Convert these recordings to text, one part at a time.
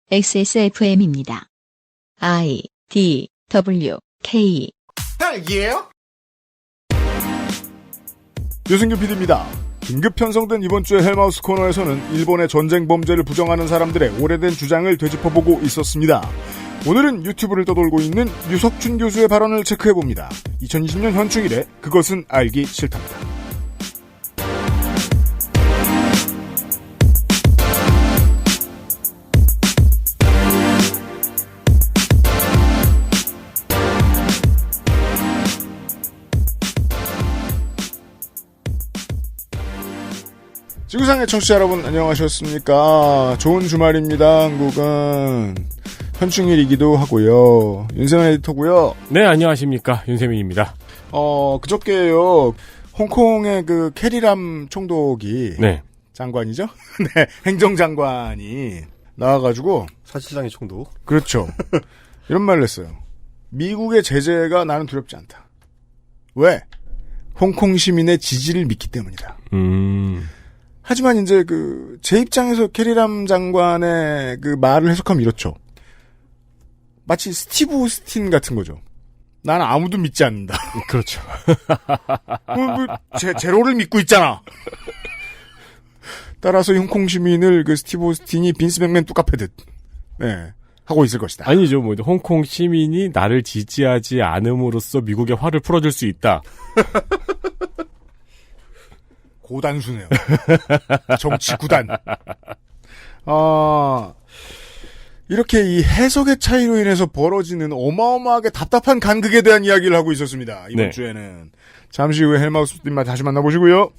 XSFM입니다. I, D, W, K. 헬기예요? 유승규 PD입니다. 긴급 편성된 이번 주의 헬마우스 코너에서는 일본의 전쟁 범죄를 부정하는 사람들의 오래된 주장을 되짚어보고 있었습니다. 오늘은 유튜브를 떠돌고 있는 유석춘 교수의 발언을 체크해봅니다. 2020년 현충일에 그것은 알기 싫답니다. 지구상의 청취자 여러분 안녕하셨습니까? 좋은 주말입니다. 한국은 현충일이기도 하고요. 윤세민 에디터고요. 네, 안녕하십니까. 윤세민입니다. 그저께요. 홍콩의 그 캐리람 총독이 네. 장관이죠? 네, 행정장관이 나와가지고 사실상의 총독. 그렇죠. 이런 말을 했어요. 미국의 제재가 나는 두렵지 않다. 왜? 홍콩 시민의 지지를 믿기 때문이다. 하지만 이제 제 입장에서 캐리람 장관의 그 말을 해석하면 이렇죠. 마치 스티브 오스틴 같은 거죠. 나는 아무도 믿지 않는다. 그렇죠. 제로를 믿고 있잖아. 따라서 홍콩 시민을 그 스티브 오스틴이 빈스 맥맨 뚜까패듯, 네, 하고 있을 것이다. 아니죠. 뭐, 홍콩 시민이 나를 지지하지 않음으로써 미국의 화를 풀어줄 수 있다. 고단수네요. 정치 구단. 이렇게 이 해석의 차이로 인해서 벌어지는 어마어마하게 답답한 간극에 대한 이야기를 하고 있었습니다. 이번 주에는. 잠시 후에 헬마우스 팀만 다시 만나보시고요.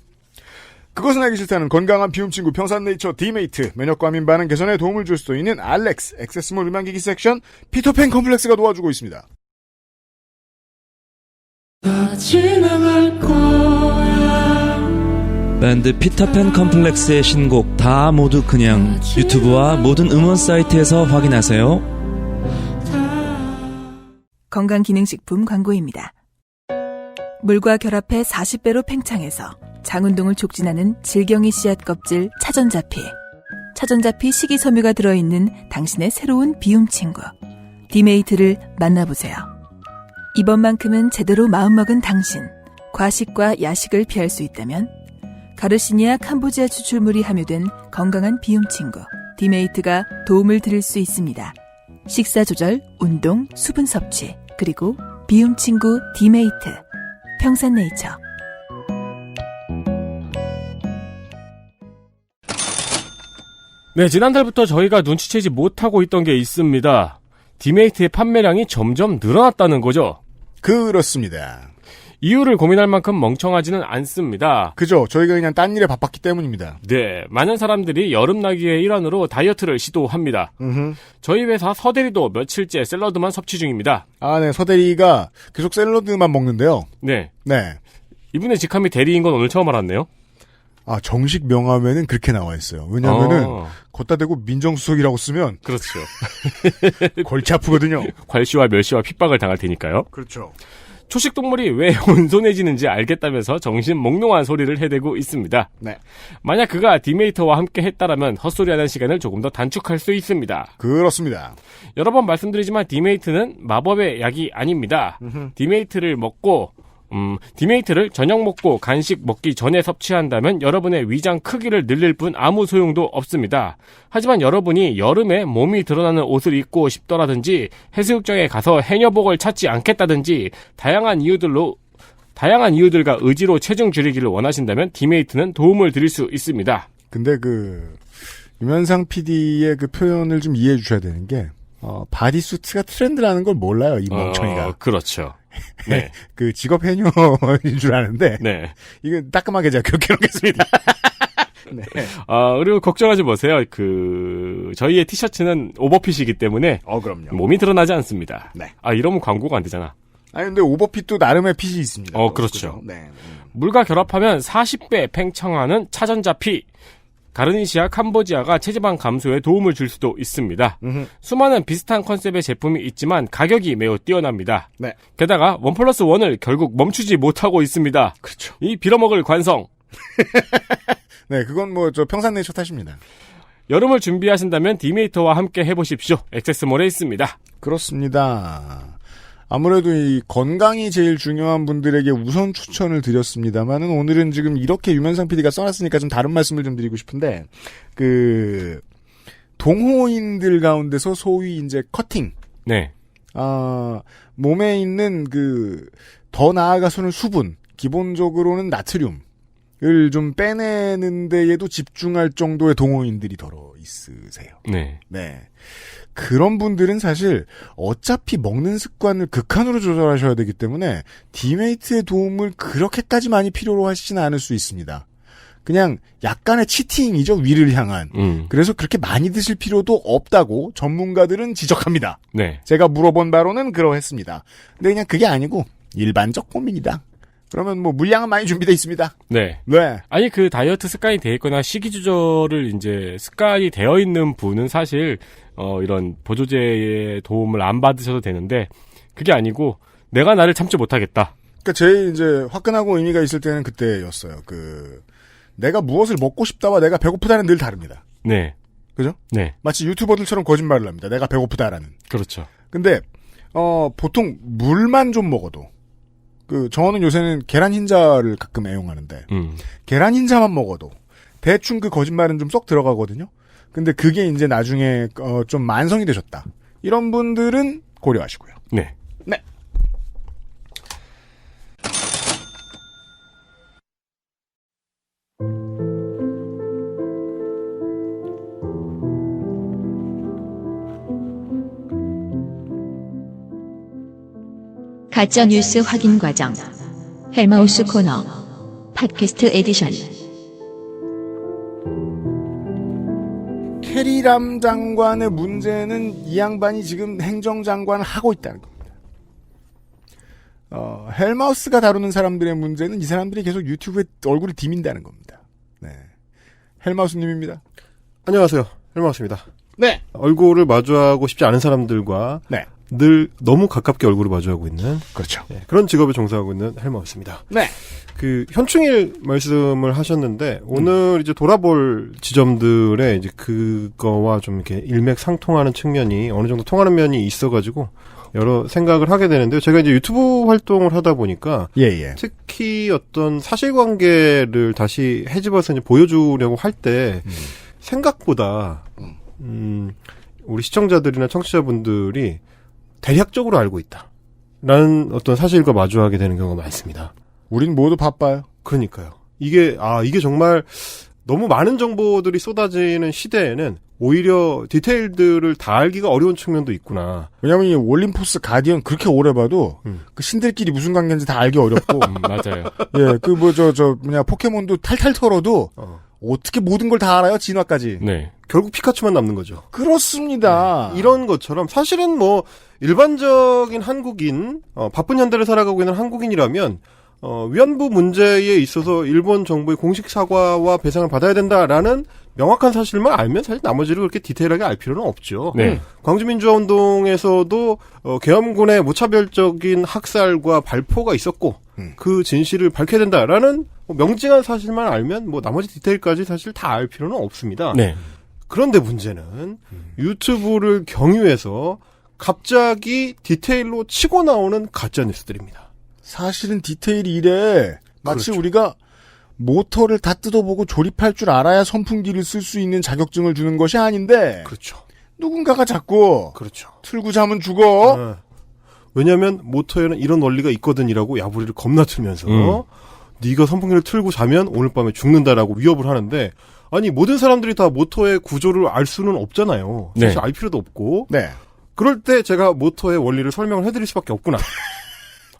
그것은 알기 싫다는 건강한 비움 친구 평산네이처 디메이트, 면역과민 반응 개선에 도움을 줄 수도 있는 알렉스, 액세스몰 음향기기 섹션, 피터팬 컴플렉스가 도와주고 있습니다. 다 지나갈 거야. 밴드 피터팬 컴플렉스의 신곡 다 모두 그냥 유튜브와 모든 음원 사이트에서 확인하세요. 건강기능식품 광고입니다. 물과 결합해 40배로 팽창해서 장운동을 촉진하는 질경이 씨앗 껍질 차전자피. 차전자피 식이섬유가 들어있는 당신의 새로운 비움 친구. 디메이트를 만나보세요. 이번만큼은 제대로 마음먹은 당신. 과식과 야식을 피할 수 있다면 가르시니아 캄보지아 추출물이 함유된 건강한 비움 친구 디메이트가 도움을 드릴 수 있습니다. 식사 조절, 운동, 수분 섭취, 그리고 비움 친구 디메이트. 평산네이처. 네, 지난달부터 저희가 눈치채지 못하고 있던 게 있습니다. 디메이트의 판매량이 점점 늘어났다는 거죠. 그렇습니다. 이유를 고민할 만큼 멍청하지는 않습니다. 그죠. 저희가 그냥 딴 일에 바빴기 때문입니다. 네, 많은 사람들이 여름나기의 일환으로 다이어트를 시도합니다. 저희 회사 서대리도 며칠째 샐러드만 섭취 중입니다. 아, 네. 서대리가 계속 샐러드만 먹는데요. 네. 네. 이분의 직함이 대리인 건 오늘 처음 알았네요. 아, 정식 명함에는 그렇게 나와 있어요. 왜냐면은, 걷다 대고 민정수석이라고 쓰면. 그렇죠. 골치 아프거든요. 괄시와 멸시와 핍박을 당할 테니까요. 그렇죠. 초식동물이 왜 온손해지는지 알겠다면서 정신몽롱한 소리를 해대고 있습니다. 네. 만약 그가 디메이터와 함께 했다라면 헛소리하는 시간을 조금 더 단축할 수 있습니다. 그렇습니다. 여러 번 말씀드리지만 디메이트는 마법의 약이 아닙니다. 디메이트를 저녁 먹고 간식 먹기 전에 섭취한다면 여러분의 위장 크기를 늘릴 뿐 아무 소용도 없습니다. 하지만 여러분이 여름에 몸이 드러나는 옷을 입고 싶더라든지 해수욕장에 가서 해녀복을 찾지 않겠다든지 다양한 이유들과 의지로 체중 줄이기를 원하신다면 디메이트는 도움을 드릴 수 있습니다. 근데 유면상 PD의 그 표현을 좀 이해해 주셔야 되는 게 바디수트가 트렌드라는 걸 몰라요, 이 멍청이가. 그렇죠. 네. 그 직업 해녀인 줄 아는데. 네. 이건 따끔하게 제가 그렇게 해놓겠습니다. 네. 그리고 걱정하지 마세요. 저희의 티셔츠는 오버핏이기 때문에. 그럼요. 몸이 드러나지 않습니다. 네. 이러면 광고가 안 되잖아. 아니, 근데 오버핏도 나름의 핏이 있습니다. 그렇죠. 네. 물과 결합하면 40배 팽창하는 차전자피. 가르니시아 캄보지아가 체지방 감소에 도움을 줄 수도 있습니다. 수많은 비슷한 컨셉의 제품이 있지만 가격이 매우 뛰어납니다. 네. 게다가 1+1을 결국 멈추지 못하고 있습니다. 그렇죠. 이 빌어먹을 관성. 네, 그건 평산네이처 탓입니다. 여름을 준비하신다면 디메이터와 함께 해보십시오. 액세스몰에 있습니다. 그렇습니다. 아무래도 이 건강이 제일 중요한 분들에게 우선 추천을 드렸습니다만은 오늘은 지금 이렇게 유면상 PD가 써놨으니까 좀 다른 말씀을 좀 드리고 싶은데 동호인들 가운데서 소위 이제 커팅. 네. 몸에 있는 더 나아가서는 수분, 기본적으로는 나트륨을 좀 빼내는 데에도 집중할 정도의 동호인들이 더러 있으세요. 네. 네. 그런 분들은 사실 어차피 먹는 습관을 극한으로 조절하셔야 되기 때문에 디메이트의 도움을 그렇게까지 많이 필요로 하시지는 않을 수 있습니다. 그냥 약간의 치팅이죠. 위를 향한. 그래서 그렇게 많이 드실 필요도 없다고 전문가들은 지적합니다. 네. 제가 물어본 바로는 그러했습니다. 근데 그냥 그게 아니고 일반적 고민이다. 그러면 뭐 물량은 많이 준비되어 있습니다. 네. 네. 아니 그 다이어트 습관이 돼 있거나 식이 조절을 이제 습관이 되어 있는 분은 사실 이런 보조제의 도움을 안 받으셔도 되는데 그게 아니고 내가 나를 참지 못하겠다. 그러니까 제일 이제 화끈하고 의미가 있을 때는 그때였어요. 내가 무엇을 먹고 싶다와 내가 배고프다는 늘 다릅니다. 네. 그죠? 네. 마치 유튜버들처럼 거짓말을 합니다. 내가 배고프다라는. 그렇죠. 근데 보통 물만 좀 먹어도 저는 요새는 계란 흰자를 가끔 애용하는데 계란 흰자만 먹어도 대충 그 거짓말은 좀 쏙 들어가거든요. 근데 그게 이제 나중에 좀 만성이 되셨다. 이런 분들은 고려하시고요. 네. 네. 가짜뉴스 확인 과정. 헬마우스 코너. 팟캐스트 에디션. 캐리람 장관의 문제는 이 양반이 지금 행정장관을 하고 있다는 겁니다. 헬마우스가 다루는 사람들의 문제는 이 사람들이 계속 유튜브에 얼굴이 디민다는 겁니다. 네. 헬마우스님입니다. 안녕하세요. 헬마우스입니다. 네. 얼굴을 마주하고 싶지 않은 사람들과 네. 늘 너무 가깝게 얼굴을 마주하고 있는 그렇죠. 네, 그런 직업에 종사하고 있는 헬마우스입니다. 네. 현충일 말씀을 하셨는데 오늘 이제 돌아볼 지점들의 이제 그거와 좀 이렇게 일맥상통하는 측면이 어느 정도 통하는 면이 있어가지고 여러 생각을 하게 되는데요. 제가 이제 유튜브 활동을 하다 보니까 예. 특히 어떤 사실관계를 다시 헤집어서 이제 보여주려고 할 때 생각보다 우리 시청자들이나 청취자분들이 대략적으로 알고 있다라는 어떤 사실과 마주하게 되는 경우가 많습니다. 우린 모두 바빠요. 그러니까요. 이게 정말 너무 많은 정보들이 쏟아지는 시대에는 오히려 디테일들을 다 알기가 어려운 측면도 있구나. 왜냐면 이 올림포스 가디언 그렇게 오래 봐도 그 신들끼리 무슨 관계인지 다 알기 어렵고. 맞아요. 예, 포켓몬도 탈탈 털어도 어떻게 모든 걸 다 알아요? 진화까지. 네. 결국 피카츄만 남는 거죠. 그렇습니다. 네. 이런 것처럼 사실은 뭐 일반적인 한국인, 바쁜 현대를 살아가고 있는 한국인이라면 위안부 문제에 있어서 일본 정부의 공식 사과와 배상을 받아야 된다라는 명확한 사실만 알면 사실 나머지를 그렇게 디테일하게 알 필요는 없죠. 네. 광주민주화운동에서도 계엄군의 무차별적인 학살과 발포가 있었고 그 진실을 밝혀야 된다라는 명징한 사실만 알면 뭐 나머지 디테일까지 사실 다 알 필요는 없습니다. 네. 그런데 문제는 유튜브를 경유해서 갑자기 디테일로 치고 나오는 가짜 뉴스들입니다. 사실은 디테일이 이래. 마치 그렇죠. 우리가 모터를 다 뜯어보고 조립할 줄 알아야 선풍기를 쓸 수 있는 자격증을 주는 것이 아닌데. 그렇죠. 누군가가 자꾸. 그렇죠. 틀고 자면 죽어. 왜냐하면 모터에는 이런 원리가 있거든이라고 야부리를 겁나 틀면서 네가 선풍기를 틀고 자면 오늘 밤에 죽는다라고 위협을 하는데 아니 모든 사람들이 다 모터의 구조를 알 수는 없잖아요. 사실 네. 알 필요도 없고. 네. 그럴 때 제가 모터의 원리를 설명을 해드릴 수밖에 없구나.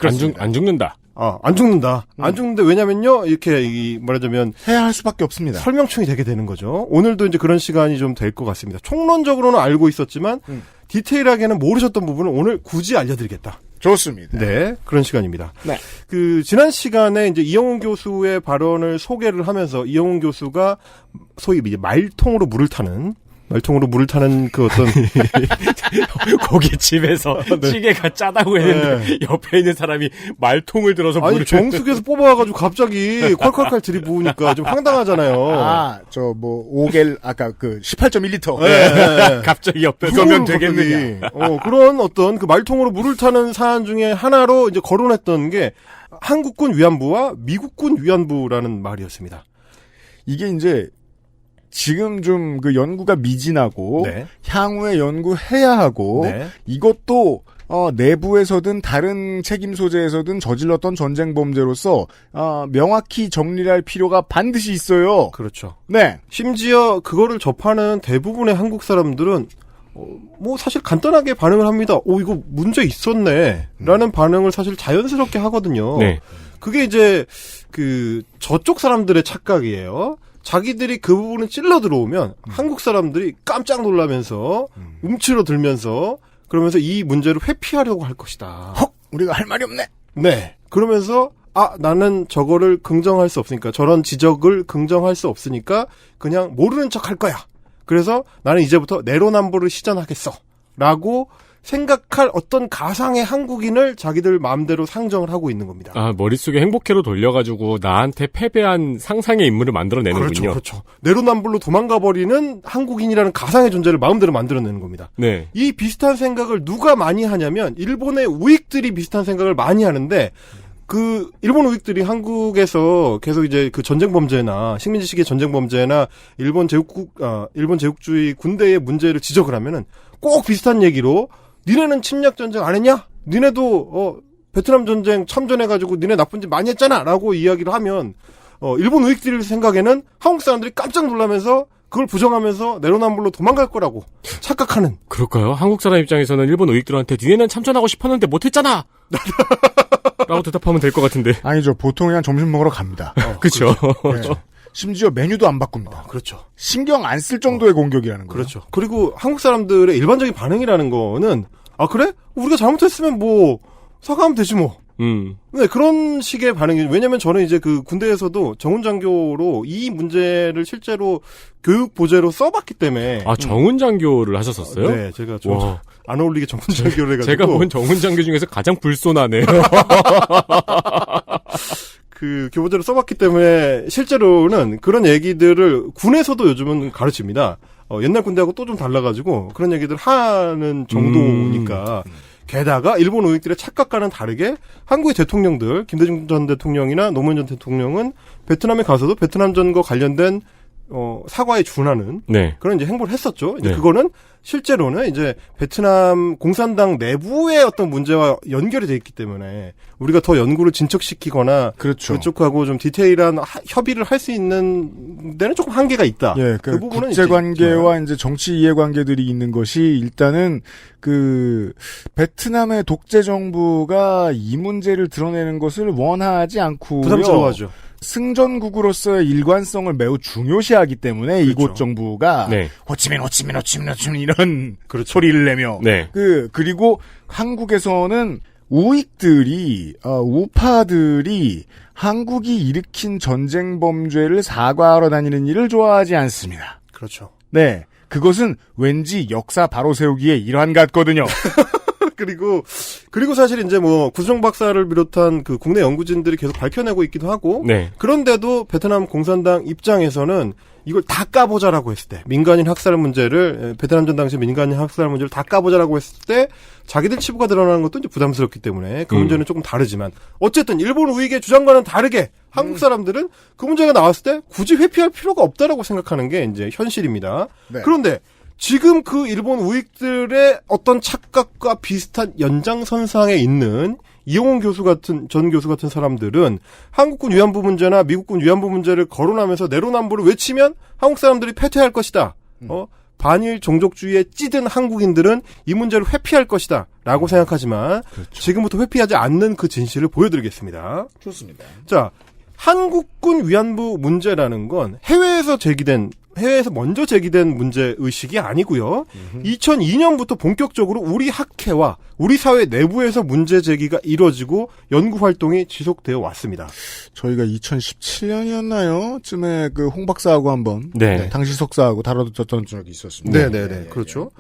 안 죽는다. 안 죽는다. 안 죽는데 왜냐면요 이렇게 말하자면 해야 할 수밖에 없습니다. 설명충이 되게 되는 거죠. 오늘도 이제 그런 시간이 좀 될 것 같습니다. 총론적으로는 알고 있었지만 디테일하게는 모르셨던 부분을 오늘 굳이 알려드리겠다. 좋습니다. 네, 그런 시간입니다. 네. 지난 시간에 이제 이영훈 교수의 발언을 소개를 하면서 이영훈 교수가 소위 이제 말통으로 물을 타는 말통으로 물을 타는 그 어떤 고깃집에서 시계가 짜다고 했는데 옆에 있는 사람이 말통을 들어서 아니 물을 정수기에서 뽑아와가지고 갑자기 콸콸콸 들이부으니까 좀 황당하잖아요. 저 뭐 5겔 아까 그 18.1리터. 네. 갑자기 옆에 서면 되겠느냐. 그런 어떤 그 말통으로 물을 타는 사안 중에 하나로 이제 거론했던 게 한국군 위안부와 미국군 위안부라는 말이었습니다. 이게 이제 지금 좀 그 연구가 미진하고 네. 향후에 연구해야 하고 네. 이것도 내부에서든 다른 책임 소재에서든 저질렀던 전쟁 범죄로서 명확히 정리를 할 필요가 반드시 있어요. 그렇죠. 네. 심지어 그거를 접하는 대부분의 한국 사람들은 뭐 사실 간단하게 반응을 합니다. 이거 문제 있었네. 라는 반응을 사실 자연스럽게 하거든요. 네. 그게 이제 그 저쪽 사람들의 착각이에요. 자기들이 그 부분을 찔러 들어오면 한국 사람들이 깜짝 놀라면서 움츠러 들면서 그러면서 이 문제를 회피하려고 할 것이다. 헉, 우리가 할 말이 없네. 네. 그러면서 나는 저거를 긍정할 수 없으니까 저런 지적을 긍정할 수 없으니까 그냥 모르는 척 할 거야. 그래서 나는 이제부터 내로남불을 시전하겠어. 라고 생각할 어떤 가상의 한국인을 자기들 마음대로 상정을 하고 있는 겁니다. 머릿속에 행복회로 돌려가지고 나한테 패배한 상상의 인물을 만들어내는군요. 그렇죠. 내로남불로 도망가버리는 한국인이라는 가상의 존재를 마음대로 만들어내는 겁니다. 네. 이 비슷한 생각을 누가 많이 하냐면 일본의 우익들이 비슷한 생각을 많이 하는데 그 일본 우익들이 한국에서 계속 이제 그 전쟁 범죄나 식민지 시기의 전쟁 범죄나 일본 제국주의 군대의 문제를 지적을 하면은 꼭 비슷한 얘기로 니네는 침략 전쟁 안 했냐? 니네도 베트남 전쟁 참전해가지고 니네 나쁜 짓 많이 했잖아라고 이야기를 하면 일본 우익들 생각에는 한국 사람들이 깜짝 놀라면서 그걸 부정하면서 내로남불로 도망갈 거라고 착각하는. 그럴까요? 한국 사람 입장에서는 일본 우익들한테 니네는 참전하고 싶었는데 못했잖아. 라고 대답하면 될 것 같은데. 아니죠. 보통 그냥 점심 먹으러 갑니다. 그렇죠. 네. 심지어 메뉴도 안 바꿉니다. 그렇죠. 신경 안 쓸 정도의 공격이라는 거죠. 그렇죠. 그리고 한국 사람들의 일반적인 반응이라는 거는 그래? 우리가 잘못했으면 뭐 사과하면 되지 뭐. 네, 그런 식의 반응이, 왜냐면 저는 이제 그 군대에서도 정훈장교로 이 문제를 실제로 교육 보제로 써봤기 때문에. 정훈장교를 하셨었어요? 네, 제가 좀 안 어울리게 정훈장교를 해가지고. 제가 본 정훈장교 중에서 가장 불손하네요. 그 교보제로 써봤기 때문에 실제로는 그런 얘기들을 군에서도 요즘은 가르칩니다. 옛날 군대하고 또 좀 달라가지고 그런 얘기들 하는 정도니까. 게다가 일본 우익들의 착각과는 다르게 한국의 대통령들, 김대중 전 대통령이나 노무현 전 대통령은 베트남에 가서도 베트남전과 관련된 사과에 준하는 그런 이제 행보를 했었죠. 이제 그거는 실제로는 이제 베트남 공산당 내부의 어떤 문제와 연결이 돼 있기 때문에 우리가 더 연구를 진척시키거나 그렇죠. 그쪽하고 좀 디테일한 협의를 할 수 있는 데는 조금 한계가 있다. 예, 그 부분은 국제 관계와 이제 정치 이해 관계들이 있는 것이 일단은 그 베트남의 독재 정부가 이 문제를 드러내는 것을 원하지 않고 부담스러워하죠. 승전국으로서의 일관성을 매우 중요시하기 때문에 그렇죠. 이곳 정부가 호치민 이런 소리를 내며 그리고 한국에서는 우익들이 우파들이 한국이 일으킨 전쟁 범죄를 사과하러 다니는 일을 좋아하지 않습니다. 그렇죠. 네. 그것은 왠지 역사 바로 세우기의 일환 같거든요. 그리고 사실 이제 뭐 구수정 박사를 비롯한 그 국내 연구진들이 계속 밝혀내고 있기도 하고 그런데도 베트남 공산당 입장에서는 이걸 다 까보자라고 했을 때 민간인 학살 문제를 베트남전 당시 민간인 학살 문제를 다 까보자라고 했을 때 자기들 치부가 드러나는 것도 이제 부담스럽기 때문에 그 문제는 조금 다르지만 어쨌든 일본 우익의 주장과는 다르게 한국 사람들은 그 문제가 나왔을 때 굳이 회피할 필요가 없다라고 생각하는 게 이제 현실입니다. 그런데 지금 그 일본 우익들의 어떤 착각과 비슷한 연장선상에 있는 이용훈 교수 같은, 전 교수 같은 사람들은 한국군 위안부 문제나 미국군 위안부 문제를 거론하면서 내로남불을 외치면 한국 사람들이 패퇴할 것이다. 반일 종족주의에 찌든 한국인들은 이 문제를 회피할 것이다. 라고 생각하지만 지금부터 회피하지 않는 그 진실을 보여드리겠습니다. 좋습니다. 자, 한국군 위안부 문제라는 건 해외에서 제기된 해외에서 먼저 제기된 문제 의식이 아니고요. 2002년부터 본격적으로 우리 학회와 우리 사회 내부에서 문제 제기가 이루어지고 연구 활동이 지속되어 왔습니다. 저희가 2017년이었나요? 쯤에 그 홍 박사하고 한번 네. 당시 석사하고 다뤄줬던 적이 있었습니다. 네네네. 그렇죠.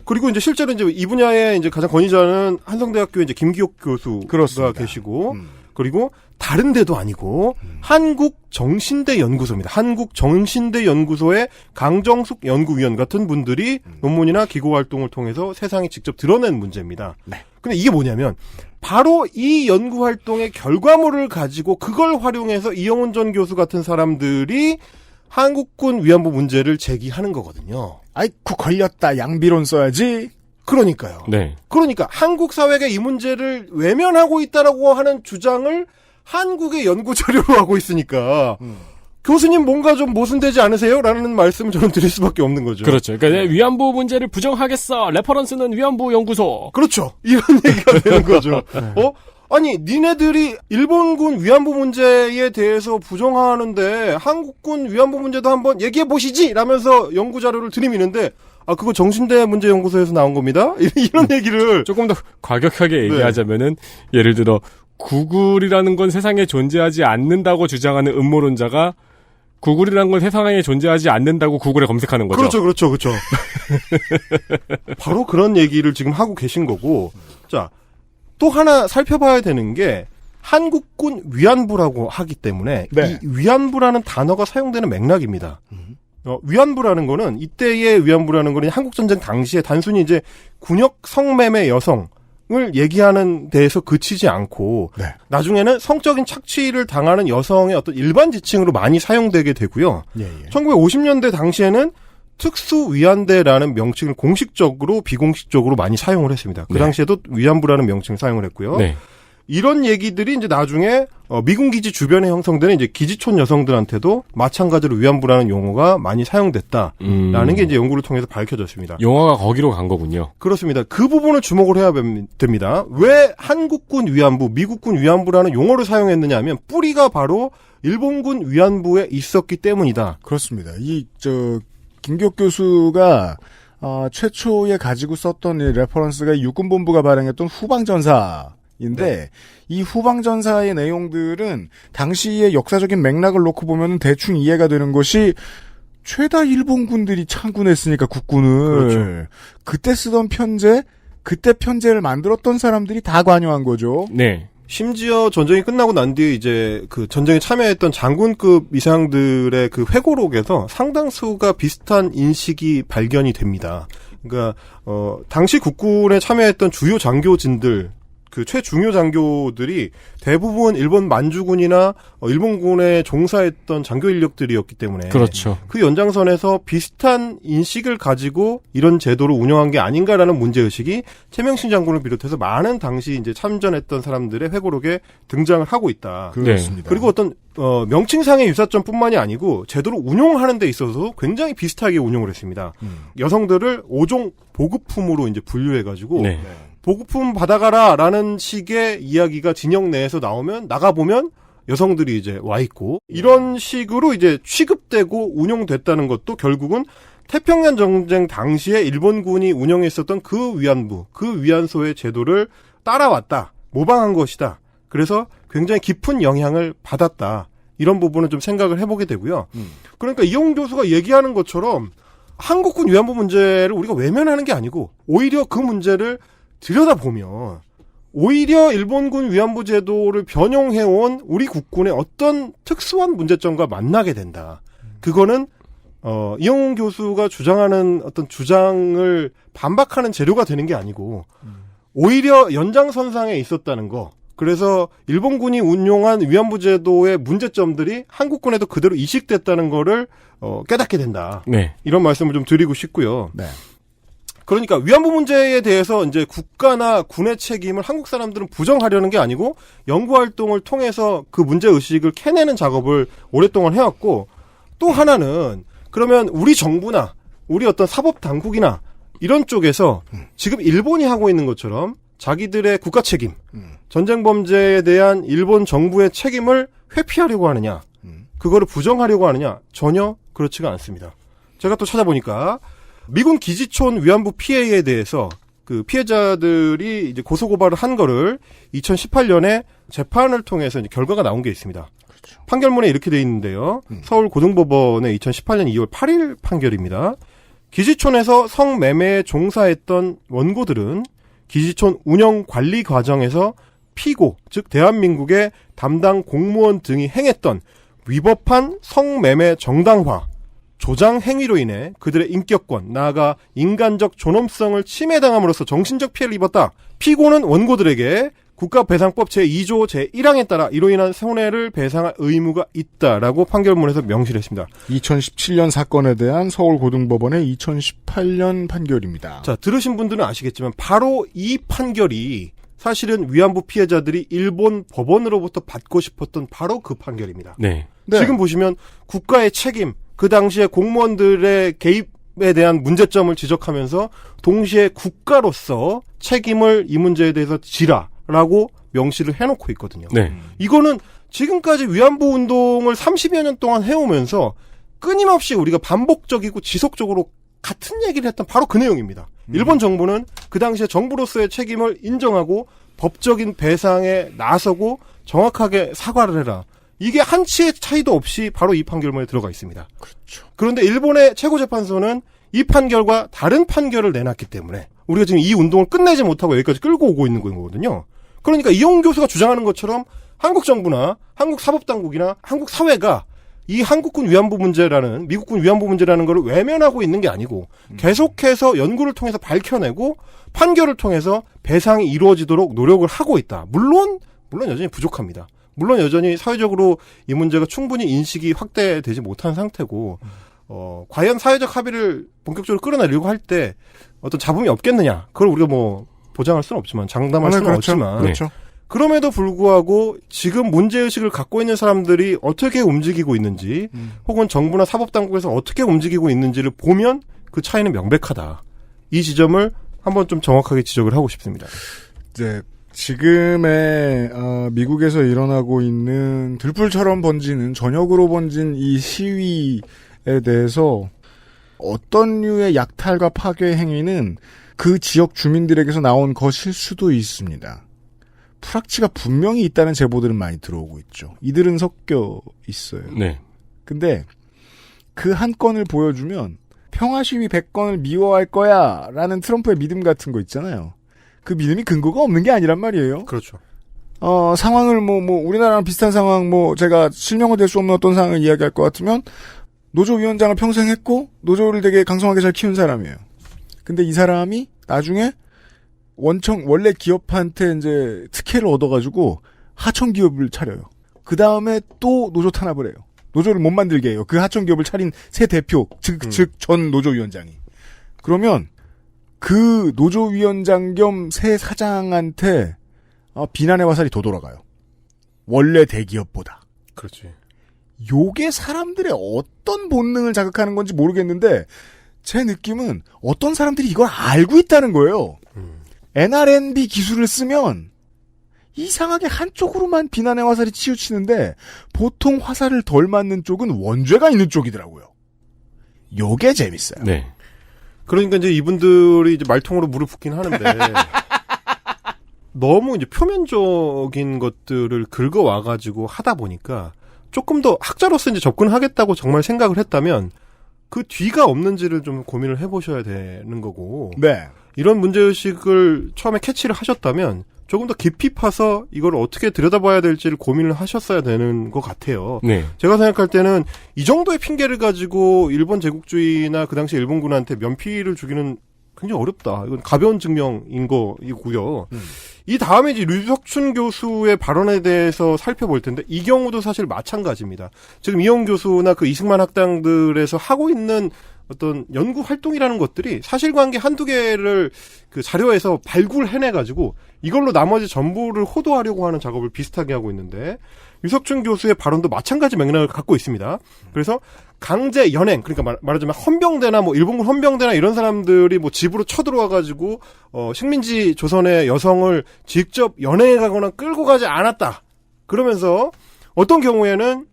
그리고 이제 실제로 이제 이 분야의 이제 가장 권위자는 한성대학교 이제 김기옥 교수가 그렇습니다. 계시고, 그리고 다른 데도 아니고 한국정신대 연구소입니다. 한국정신대 연구소의 강정숙 연구위원 같은 분들이 논문이나 기고 활동을 통해서 세상에 직접 드러낸 문제입니다. 네. 근데 이게 뭐냐면 바로 이 연구 활동의 결과물을 가지고 그걸 활용해서 이영훈 전 교수 같은 사람들이 한국군 위안부 문제를 제기하는 거거든요. 아이쿠 걸렸다. 양비론 써야지. 그러니까요. 네. 그러니까 한국 사회가 이 문제를 외면하고 있다라고 하는 주장을 한국의 연구 자료로 하고 있으니까 교수님 뭔가 좀 모순되지 않으세요? 라는 말씀을 저는 드릴 수밖에 없는 거죠. 그렇죠. 그러니까 위안부 문제를 부정하겠어. 레퍼런스는 위안부 연구소. 그렇죠. 이런 얘기가 되는 거죠. 아니 니네들이 일본군 위안부 문제에 대해서 부정하는데 한국군 위안부 문제도 한번 얘기해 보시지 라면서 연구 자료를 들이미는데 그거 정신대 문제연구소에서 나온 겁니다. 이런 얘기를 조금 더 과격하게 얘기하자면은 예를 들어 구글이라는 건 세상에 존재하지 않는다고 주장하는 음모론자가 구글이라는 건 세상에 존재하지 않는다고 구글에 검색하는 거죠. 그렇죠. 바로 그런 얘기를 지금 하고 계신 거고. 자, 또 하나 살펴봐야 되는 게 한국군 위안부라고 하기 때문에 네. 이 위안부라는 단어가 사용되는 맥락입니다. 위안부라는 거는 이때의 위안부라는 거는 한국전쟁 당시에 단순히 이제 군역 성매매 여성을 얘기하는 데에서 그치지 않고 네. 나중에는 성적인 착취를 당하는 여성의 어떤 일반 지칭으로 많이 사용되게 되고요. 1950년대 당시에는 특수위안대라는 명칭을 공식적으로 비공식적으로 많이 사용을 했습니다. 그 당시에도 위안부라는 명칭을 사용을 했고요. 네. 이런 얘기들이 이제 나중에 미군 기지 주변에 형성되는 이제 기지촌 여성들한테도 마찬가지로 위안부라는 용어가 많이 사용됐다라는 게 이제 연구를 통해서 밝혀졌습니다. 용어가 거기로 간 거군요. 그렇습니다. 그 부분을 주목을 해야 됩니다. 왜 한국군 위안부, 미국군 위안부라는 용어를 사용했느냐 하면 뿌리가 바로 일본군 위안부에 있었기 때문이다. 그렇습니다. 김기옥 교수가 최초에 가지고 썼던 이 레퍼런스가 육군본부가 발행했던 후방전사인데 이 후방전사의 내용들은 당시의 역사적인 맥락을 놓고 보면 대충 이해가 되는 것이 최다 일본군들이 창군했으니까 국군을 그렇죠. 그때 쓰던 그때 편제를 만들었던 사람들이 다 관여한 거죠. 네. 심지어 전쟁이 끝나고 난 뒤에 이제 그 전쟁에 참여했던 장군급 이상들의 그 회고록에서 상당수가 비슷한 인식이 발견이 됩니다. 그러니까 당시 국군에 참여했던 주요 장교진들 그 최중요 장교들이 대부분 일본 만주군이나 일본군에 종사했던 장교 인력들이었기 때문에 그렇죠. 그 연장선에서 비슷한 인식을 가지고 이런 제도를 운영한 게 아닌가라는 문제의식이 최명신 장군을 비롯해서 많은 당시 이제 참전했던 사람들의 회고록에 등장을 하고 있다. 그렇습니다. 그리고 어떤 명칭상의 유사점뿐만이 아니고 제도를 운용하는 데 있어서 굉장히 비슷하게 운용을 했습니다. 여성들을 5종 보급품으로 이제 분류해가지고 네. 보급품 받아가라라는 식의 이야기가 진영 내에서 나오면 나가보면 여성들이 이제 와 있고 이런 식으로 이제 취급되고 운용됐다는 것도 결국은 태평양 전쟁 당시에 일본군이 운영했었던 그 위안부, 그 위안소의 제도를 따라왔다, 모방한 것이다. 그래서 굉장히 깊은 영향을 받았다. 이런 부분은 좀 생각을 해보게 되고요. 그러니까 이영훈 교수가 얘기하는 것처럼 한국군 위안부 문제를 우리가 외면하는 게 아니고 오히려 그 문제를 들여다보면 오히려 일본군 위안부 제도를 변형해온 우리 국군의 어떤 특수한 문제점과 만나게 된다. 그거는 이영훈 교수가 주장하는 어떤 주장을 반박하는 재료가 되는 게 아니고 오히려 연장선상에 있었다는 거. 그래서 일본군이 운용한 위안부 제도의 문제점들이 한국군에도 그대로 이식됐다는 거를 깨닫게 된다. 네. 이런 말씀을 좀 드리고 싶고요. 네. 그러니까 위안부 문제에 대해서 이제 국가나 군의 책임을 한국 사람들은 부정하려는 게 아니고 연구 활동을 통해서 그 문제 의식을 캐내는 작업을 오랫동안 해왔고 또 하나는 그러면 우리 정부나 우리 어떤 사법 당국이나 이런 쪽에서 지금 일본이 하고 있는 것처럼 자기들의 국가 책임, 전쟁 범죄에 대한 일본 정부의 책임을 회피하려고 하느냐, 그거를 부정하려고 하느냐 전혀 그렇지가 않습니다. 제가 또 찾아보니까 미군 기지촌 위안부 피해에 대해서 그 피해자들이 이제 고소고발을 한 거를 2018년에 재판을 통해서 이제 결과가 나온 게 있습니다. 그렇죠. 판결문에 이렇게 돼 있는데요. 서울고등법원의 2018년 2월 8일 판결입니다. 기지촌에서 성매매에 종사했던 원고들은 기지촌 운영 관리 과정에서 피고, 즉 대한민국의 담당 공무원 등이 행했던 위법한 성매매 정당화, 조장 행위로 인해 그들의 인격권, 나아가 인간적 존엄성을 침해당함으로써 정신적 피해를 입었다. 피고는 원고들에게 국가배상법 제2조 제1항에 따라 이로 인한 손해를 배상할 의무가 있다라고 판결문에서 명시를 했습니다. 2017년 사건에 대한 서울고등법원의 2018년 판결입니다. 자, 들으신 분들은 아시겠지만 바로 이 판결이 사실은 위안부 피해자들이 일본 법원으로부터 받고 싶었던 바로 그 판결입니다. 네. 네. 지금 보시면 국가의 책임, 그 당시에 공무원들의 개입에 대한 문제점을 지적하면서 동시에 국가로서 책임을 이 문제에 대해서 지라라고 명시를 해놓고 있거든요. 네. 이거는 지금까지 위안부 운동을 30여 년 동안 해오면서 끊임없이 우리가 반복적이고 지속적으로 같은 얘기를 했던 바로 그 내용입니다. 일본 정부는 그 당시에 정부로서의 책임을 인정하고 법적인 배상에 나서고 정확하게 사과를 해라. 이게 한치의 차이도 없이 바로 이 판결문에 들어가 있습니다. 그렇죠. 그런데 일본의 최고재판소는 이 판결과 다른 판결을 내놨기 때문에 우리가 지금 이 운동을 끝내지 못하고 여기까지 끌고 오고 있는 거거든요. 그러니까 이용 교수가 주장하는 것처럼 한국 정부나 한국 사법당국이나 한국 사회가 이 한국군 위안부 문제라는 미국군 위안부 문제라는 걸 외면하고 있는 게 아니고 계속해서 연구를 통해서 밝혀내고 판결을 통해서 배상이 이루어지도록 노력을 하고 있다. 물론 여전히 부족합니다. 물론 여전히 사회적으로 이 문제가 충분히 인식이 확대되지 못한 상태고 과연 사회적 합의를 본격적으로 끌어내려고 할 때 어떤 잡음이 없겠느냐. 그걸 우리가 뭐 보장할 수는 없지만 장담할 수는 그렇죠. 없지만 그렇죠. 그럼에도 불구하고 지금 문제의식을 갖고 있는 사람들이 어떻게 움직이고 있는지 혹은 정부나 사법당국에서 어떻게 움직이고 있는지를 보면 그 차이는 명백하다. 이 지점을 한번 좀 정확하게 지적을 하고 싶습니다. 이제 지금의 미국에서 일어나고 있는 들불처럼 번지는 전역으로 번진 이 시위에 대해서 어떤 류의 약탈과 파괴 행위는 그 지역 주민들에게서 나온 것일 수도 있습니다. 프락치가 분명히 있다는 제보들은 많이 들어오고 있죠. 이들은 섞여 있어요. 네. 근데 그 한 건을 보여주면 평화시위 100건을 미워할 거야 라는 트럼프의 믿음 같은 거 있잖아요. 그 믿음이 근거가 없는 게 아니란 말이에요. 그렇죠. 상황을 우리나라랑 비슷한 상황, 제가 실명은 될 수 없는 어떤 상황을 이야기할 것 같으면, 노조위원장을 평생 했고, 노조를 되게 강성하게 잘 키운 사람이에요. 근데 이 사람이 나중에 원래 기업한테 이제 특혜를 얻어가지고, 하청 기업을 차려요. 그 다음에 또 노조 탄압을 해요. 노조를 못 만들게 해요. 그 하청 기업을 차린 새 대표, 즉 전 노조위원장이. 그러면, 그 노조위원장 겸 새 사장한테 비난의 화살이 더 돌아가요. 원래 대기업보다. 그렇지. 요게 사람들의 어떤 본능을 자극하는 건지 모르겠는데 제 느낌은 어떤 사람들이 이걸 알고 있다는 거예요. NRNB 기술을 쓰면 이상하게 한쪽으로만 비난의 화살이 치우치는데 보통 화살을 덜 맞는 쪽은 원죄가 있는 쪽이더라고요. 요게 재밌어요. 네. 그러니까 이제 이분들이 이제 말통으로 물을 붓긴 하는데 너무 이제 표면적인 것들을 긁어와가지고 하다 보니까 조금 더 학자로서 이제 접근하겠다고 정말 생각을 했다면 그 뒤가 없는지를 좀 고민을 해보셔야 되는 거고. 네. 이런 문제의식을 처음에 캐치를 하셨다면 조금 더 깊이 파서 이걸 어떻게 들여다봐야 될지를 고민을 하셨어야 되는 것 같아요. 네. 제가 생각할 때는 이 정도의 핑계를 가지고 일본 제국주의나 그 당시 일본군한테 면피를 주기는 굉장히 어렵다. 이건 가벼운 증명인 거이고요. 이 다음에 이제 류석춘 교수의 발언에 대해서 살펴볼 텐데 이 경우도 사실 마찬가지입니다. 지금 이용 교수나 그 이승만 학당들에서 하고 있는 어떤 연구 활동이라는 것들이 사실관계 한두 개를 그 자료에서 발굴해내가지고 이걸로 나머지 전부를 호도하려고 하는 작업을 비슷하게 하고 있는데 유석춘 교수의 발언도 마찬가지 맥락을 갖고 있습니다. 그래서 강제 연행, 그러니까 말하자면 헌병대나 일본군 헌병대나 이런 사람들이 집으로 쳐들어와가지고 식민지 조선의 여성을 직접 연행해가거나 끌고 가지 않았다. 그러면서 어떤 경우에는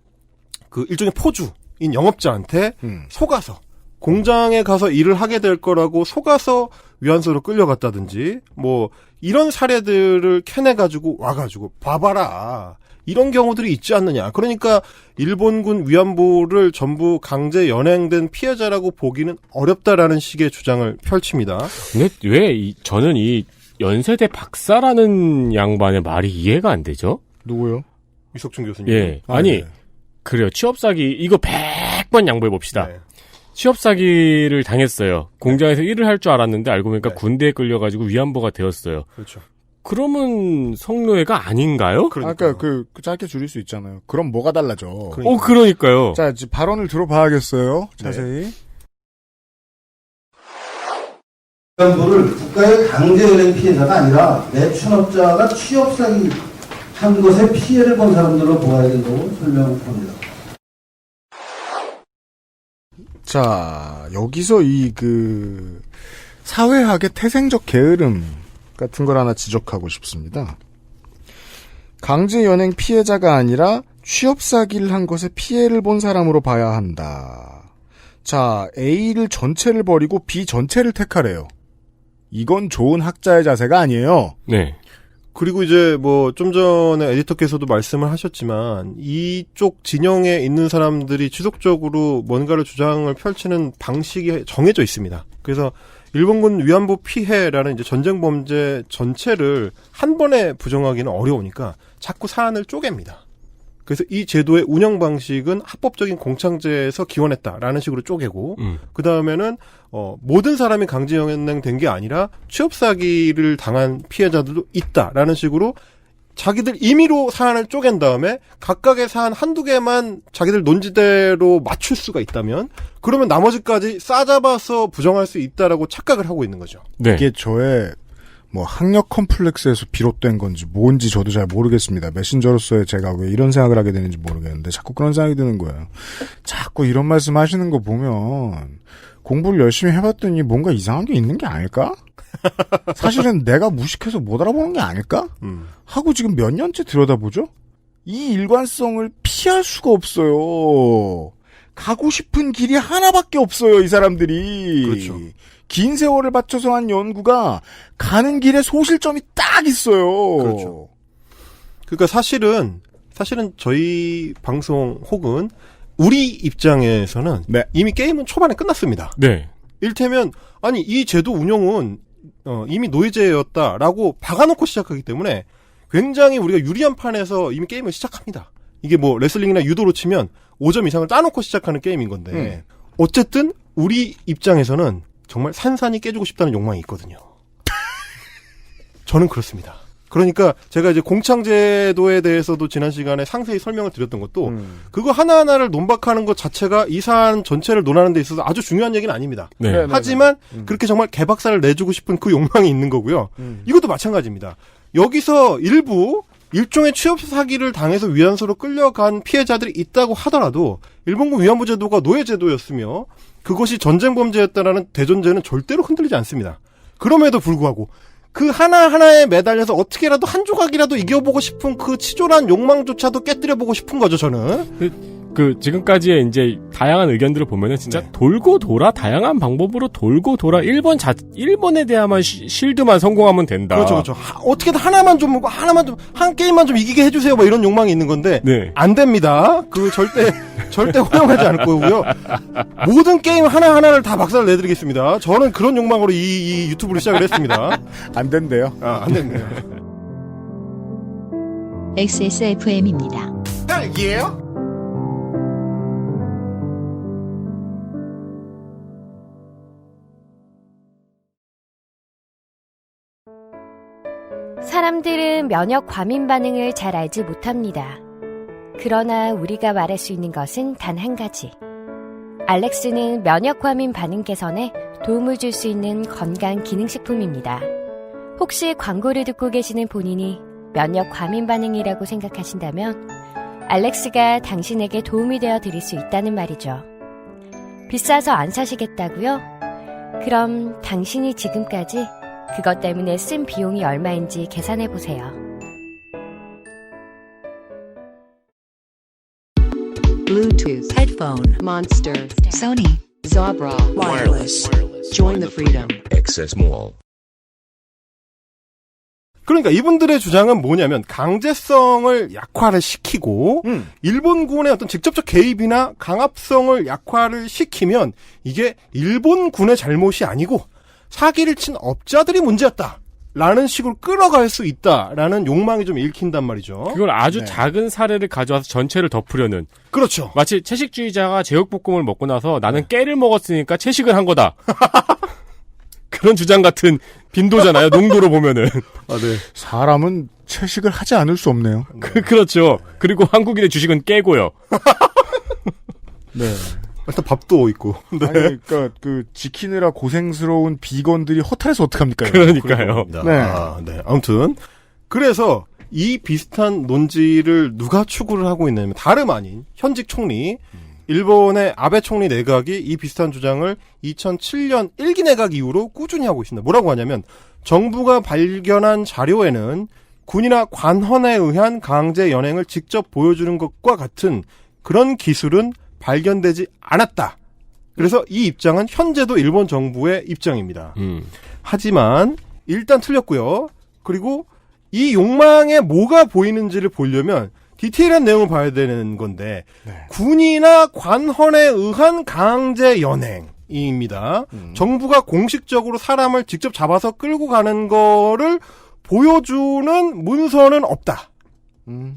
그 일종의 포주인 영업자한테 속아서 공장에 가서 일을 하게 될 거라고 속아서 위안소로 끌려갔다든지 뭐 이런 사례들을 캐내가지고 와가지고 봐봐라. 이런 경우들이 있지 않느냐. 그러니까 일본군 위안부를 전부 강제 연행된 피해자라고 보기는 어렵다라는 식의 주장을 펼칩니다. 근데 왜 저는 이 연세대 박사라는 양반의 말이 이해가 안 되죠? 누구요? 이석준 교수님. 예. 아니, 네. 그래요. 취업 사기 이거 100번 양보해 봅시다. 네. 취업 사기를 당했어요. 공장에서 일을 할 줄 알았는데 알고 보니까 네. 군대에 끌려가지고 위안부가 되었어요. 그렇죠. 그러면 성노예가 아닌가요? 아까 그 짧게 줄일 수 있잖아요. 그럼 뭐가 달라져? 그러니까요. 자, 이제 발언을 들어봐야겠어요. 자세히. 위안부를 국가의 강제연행 피해자가 아니라 내춘업자가 취업사기 한 것에 피해를 본 사람들로 보아야 된다고 설명합니다. 자, 여기서 사회학의 태생적 게으름 같은 걸 하나 지적하고 싶습니다. 강제 연행 피해자가 아니라 취업 사기를 한 것에 피해를 본 사람으로 봐야 한다. 자, A를 전체를 버리고 B 전체를 택하래요. 이건 좋은 학자의 자세가 아니에요. 네. 그리고 이제 뭐 좀 전에 에디터께서도 말씀을 하셨지만 이쪽 진영에 있는 사람들이 지속적으로 뭔가를 주장을 펼치는 방식이 정해져 있습니다. 그래서 일본군 위안부 피해라는 이제 전쟁 범죄 전체를 한 번에 부정하기는 어려우니까 자꾸 사안을 쪼갭니다. 그래서 이 제도의 운영 방식은 합법적인 공창제에서 기원했다라는 식으로 쪼개고 그 다음에는 모든 사람이 강제 연행된 게 아니라 취업 사기를 당한 피해자들도 있다라는 식으로 자기들 임의로 사안을 쪼갠 다음에 각각의 사안 한두 개만 자기들 논지대로 맞출 수가 있다면 그러면 나머지까지 싸잡아서 부정할 수 있다라고 착각을 하고 있는 거죠. 네. 이게 저의 학력 컴플렉스에서 비롯된 건지 뭔지 저도 잘 모르겠습니다. 메신저로서의 제가 왜 이런 생각을 하게 되는지 모르겠는데 자꾸 그런 생각이 드는 거예요. 자꾸 이런 말씀 하시는 거 보면 공부를 열심히 해봤더니 뭔가 이상한 게 있는 게 아닐까? 사실은 내가 무식해서 못 알아보는 게 아닐까? 하고 지금 몇 년째 들여다보죠? 이 일관성을 피할 수가 없어요. 가고 싶은 길이 하나밖에 없어요, 이 사람들이. 그렇죠. 긴 세월을 바쳐서 한 연구가 가는 길에 소실점이 딱 있어요. 그렇죠. 그러니까 사실은 저희 방송 혹은 우리 입장에서는 네. 이미 게임은 초반에 끝났습니다. 네. 일테면 아니 이 제도 운영은 이미 노예제였다라고 박아놓고 시작하기 때문에 굉장히 우리가 유리한 판에서 이미 게임을 시작합니다. 이게 뭐 레슬링이나 유도로 치면 5점 이상을 따놓고 시작하는 게임인 건데 어쨌든 우리 입장에서는 정말 산산이 깨지고 싶다는 욕망이 있거든요. 저는 그렇습니다. 그러니까 제가 이제 공창제도에 대해서도 지난 시간에 상세히 설명을 드렸던 것도 그거 하나하나를 논박하는 것 자체가 이 사안 전체를 논하는 데 있어서 아주 중요한 얘기는 아닙니다. 네. 하지만 그렇게 정말 개박살을 내주고 싶은 그 욕망이 있는 거고요. 이것도 마찬가지입니다. 여기서 일종의 취업 사기를 당해서 위안소로 끌려간 피해자들이 있다고 하더라도 일본군 위안부 제도가 노예 제도였으며 그것이 전쟁 범죄였다라는 대전제는 절대로 흔들리지 않습니다. 그럼에도 불구하고 그 하나하나에 매달려서 어떻게라도 한 조각이라도 이겨보고 싶은 그 치졸한 욕망조차도 깨뜨려보고 싶은 거죠, 저는. 지금까지의 이제 다양한 의견들을 보면은 진짜 네. 돌고 돌아 다양한 방법으로 돌고 돌아 일본에 대한 실드만 성공하면 된다. 그렇죠. 어떻게든 한 게임만 좀 이기게 해주세요, 뭐 이런 욕망이 있는 건데. 네. 안 됩니다. 절대 허용하지 않을 거고요. 모든 게임 하나하나를 다 박살을 내드리겠습니다. 저는 그런 욕망으로 이 유튜브를 시작을 했습니다. 안 된대요. 안 됩니다. XSFM입니다. 딸기예요? 사람들은 면역 과민 반응을 잘 알지 못합니다. 그러나 우리가 말할 수 있는 것은 단 한 가지. 알렉스는 면역 과민 반응 개선에 도움을 줄 수 있는 건강 기능식품입니다. 혹시 광고를 듣고 계시는 본인이 면역 과민 반응이라고 생각하신다면 알렉스가 당신에게 도움이 되어 드릴 수 있다는 말이죠. 비싸서 안 사시겠다고요? 그럼 당신이 지금까지 그것 때문에 쓴 비용이 얼마인지 계산해보세요. Bluetooth, headphone, Monster, Sony, Zabra Wireless. Join the freedom. Access Mall. 그러니까 이분들의 주장은 뭐냐면 강제성을 약화를 시키고 일본군의 어떤 직접적 개입이나 강압성을 약화를 시키면 이게 일본군의 잘못이 아니고 사기를 친 업자들이 문제였다. 라는 식으로 끌어갈 수 있다라는 욕망이 좀 읽힌단 말이죠. 그걸 아주 작은 사례를 가져와서 전체를 덮으려는. 그렇죠. 마치 채식주의자가 제육볶음을 먹고 나서 나는 깨를 먹었으니까 채식을 한 거다. 그런 주장 같은 빈도잖아요. 농도로 보면은. 아, 네. 사람은 채식을 하지 않을 수 없네요. 그렇죠. 그리고 한국인의 주식은 깨고요. 네. 일단 밥도 있고. 네. 아니, 그러니까 그 지키느라 고생스러운 비건들이 허탈해서 어떡합니까? 그러니까요. 네. 네. 아무튼 그래서 이 비슷한 논지를 누가 추구를 하고 있냐면 다름 아닌 현직 총리 일본의 아베 총리 내각이 이 비슷한 주장을 2007년 1기 내각 이후로 꾸준히 하고 있습니다. 뭐라고 하냐면 정부가 발견한 자료에는 군이나 관헌에 의한 강제 연행을 직접 보여주는 것과 같은 그런 기술은 발견되지 않았다. 그래서 이 입장은 현재도 일본 정부의 입장입니다. 하지만 일단 틀렸고요. 그리고 이 욕망에 뭐가 보이는지를 보려면 디테일한 내용을 봐야 되는 건데 군이나 관헌에 의한 강제 연행입니다. 정부가 공식적으로 사람을 직접 잡아서 끌고 가는 거를 보여주는 문서는 없다.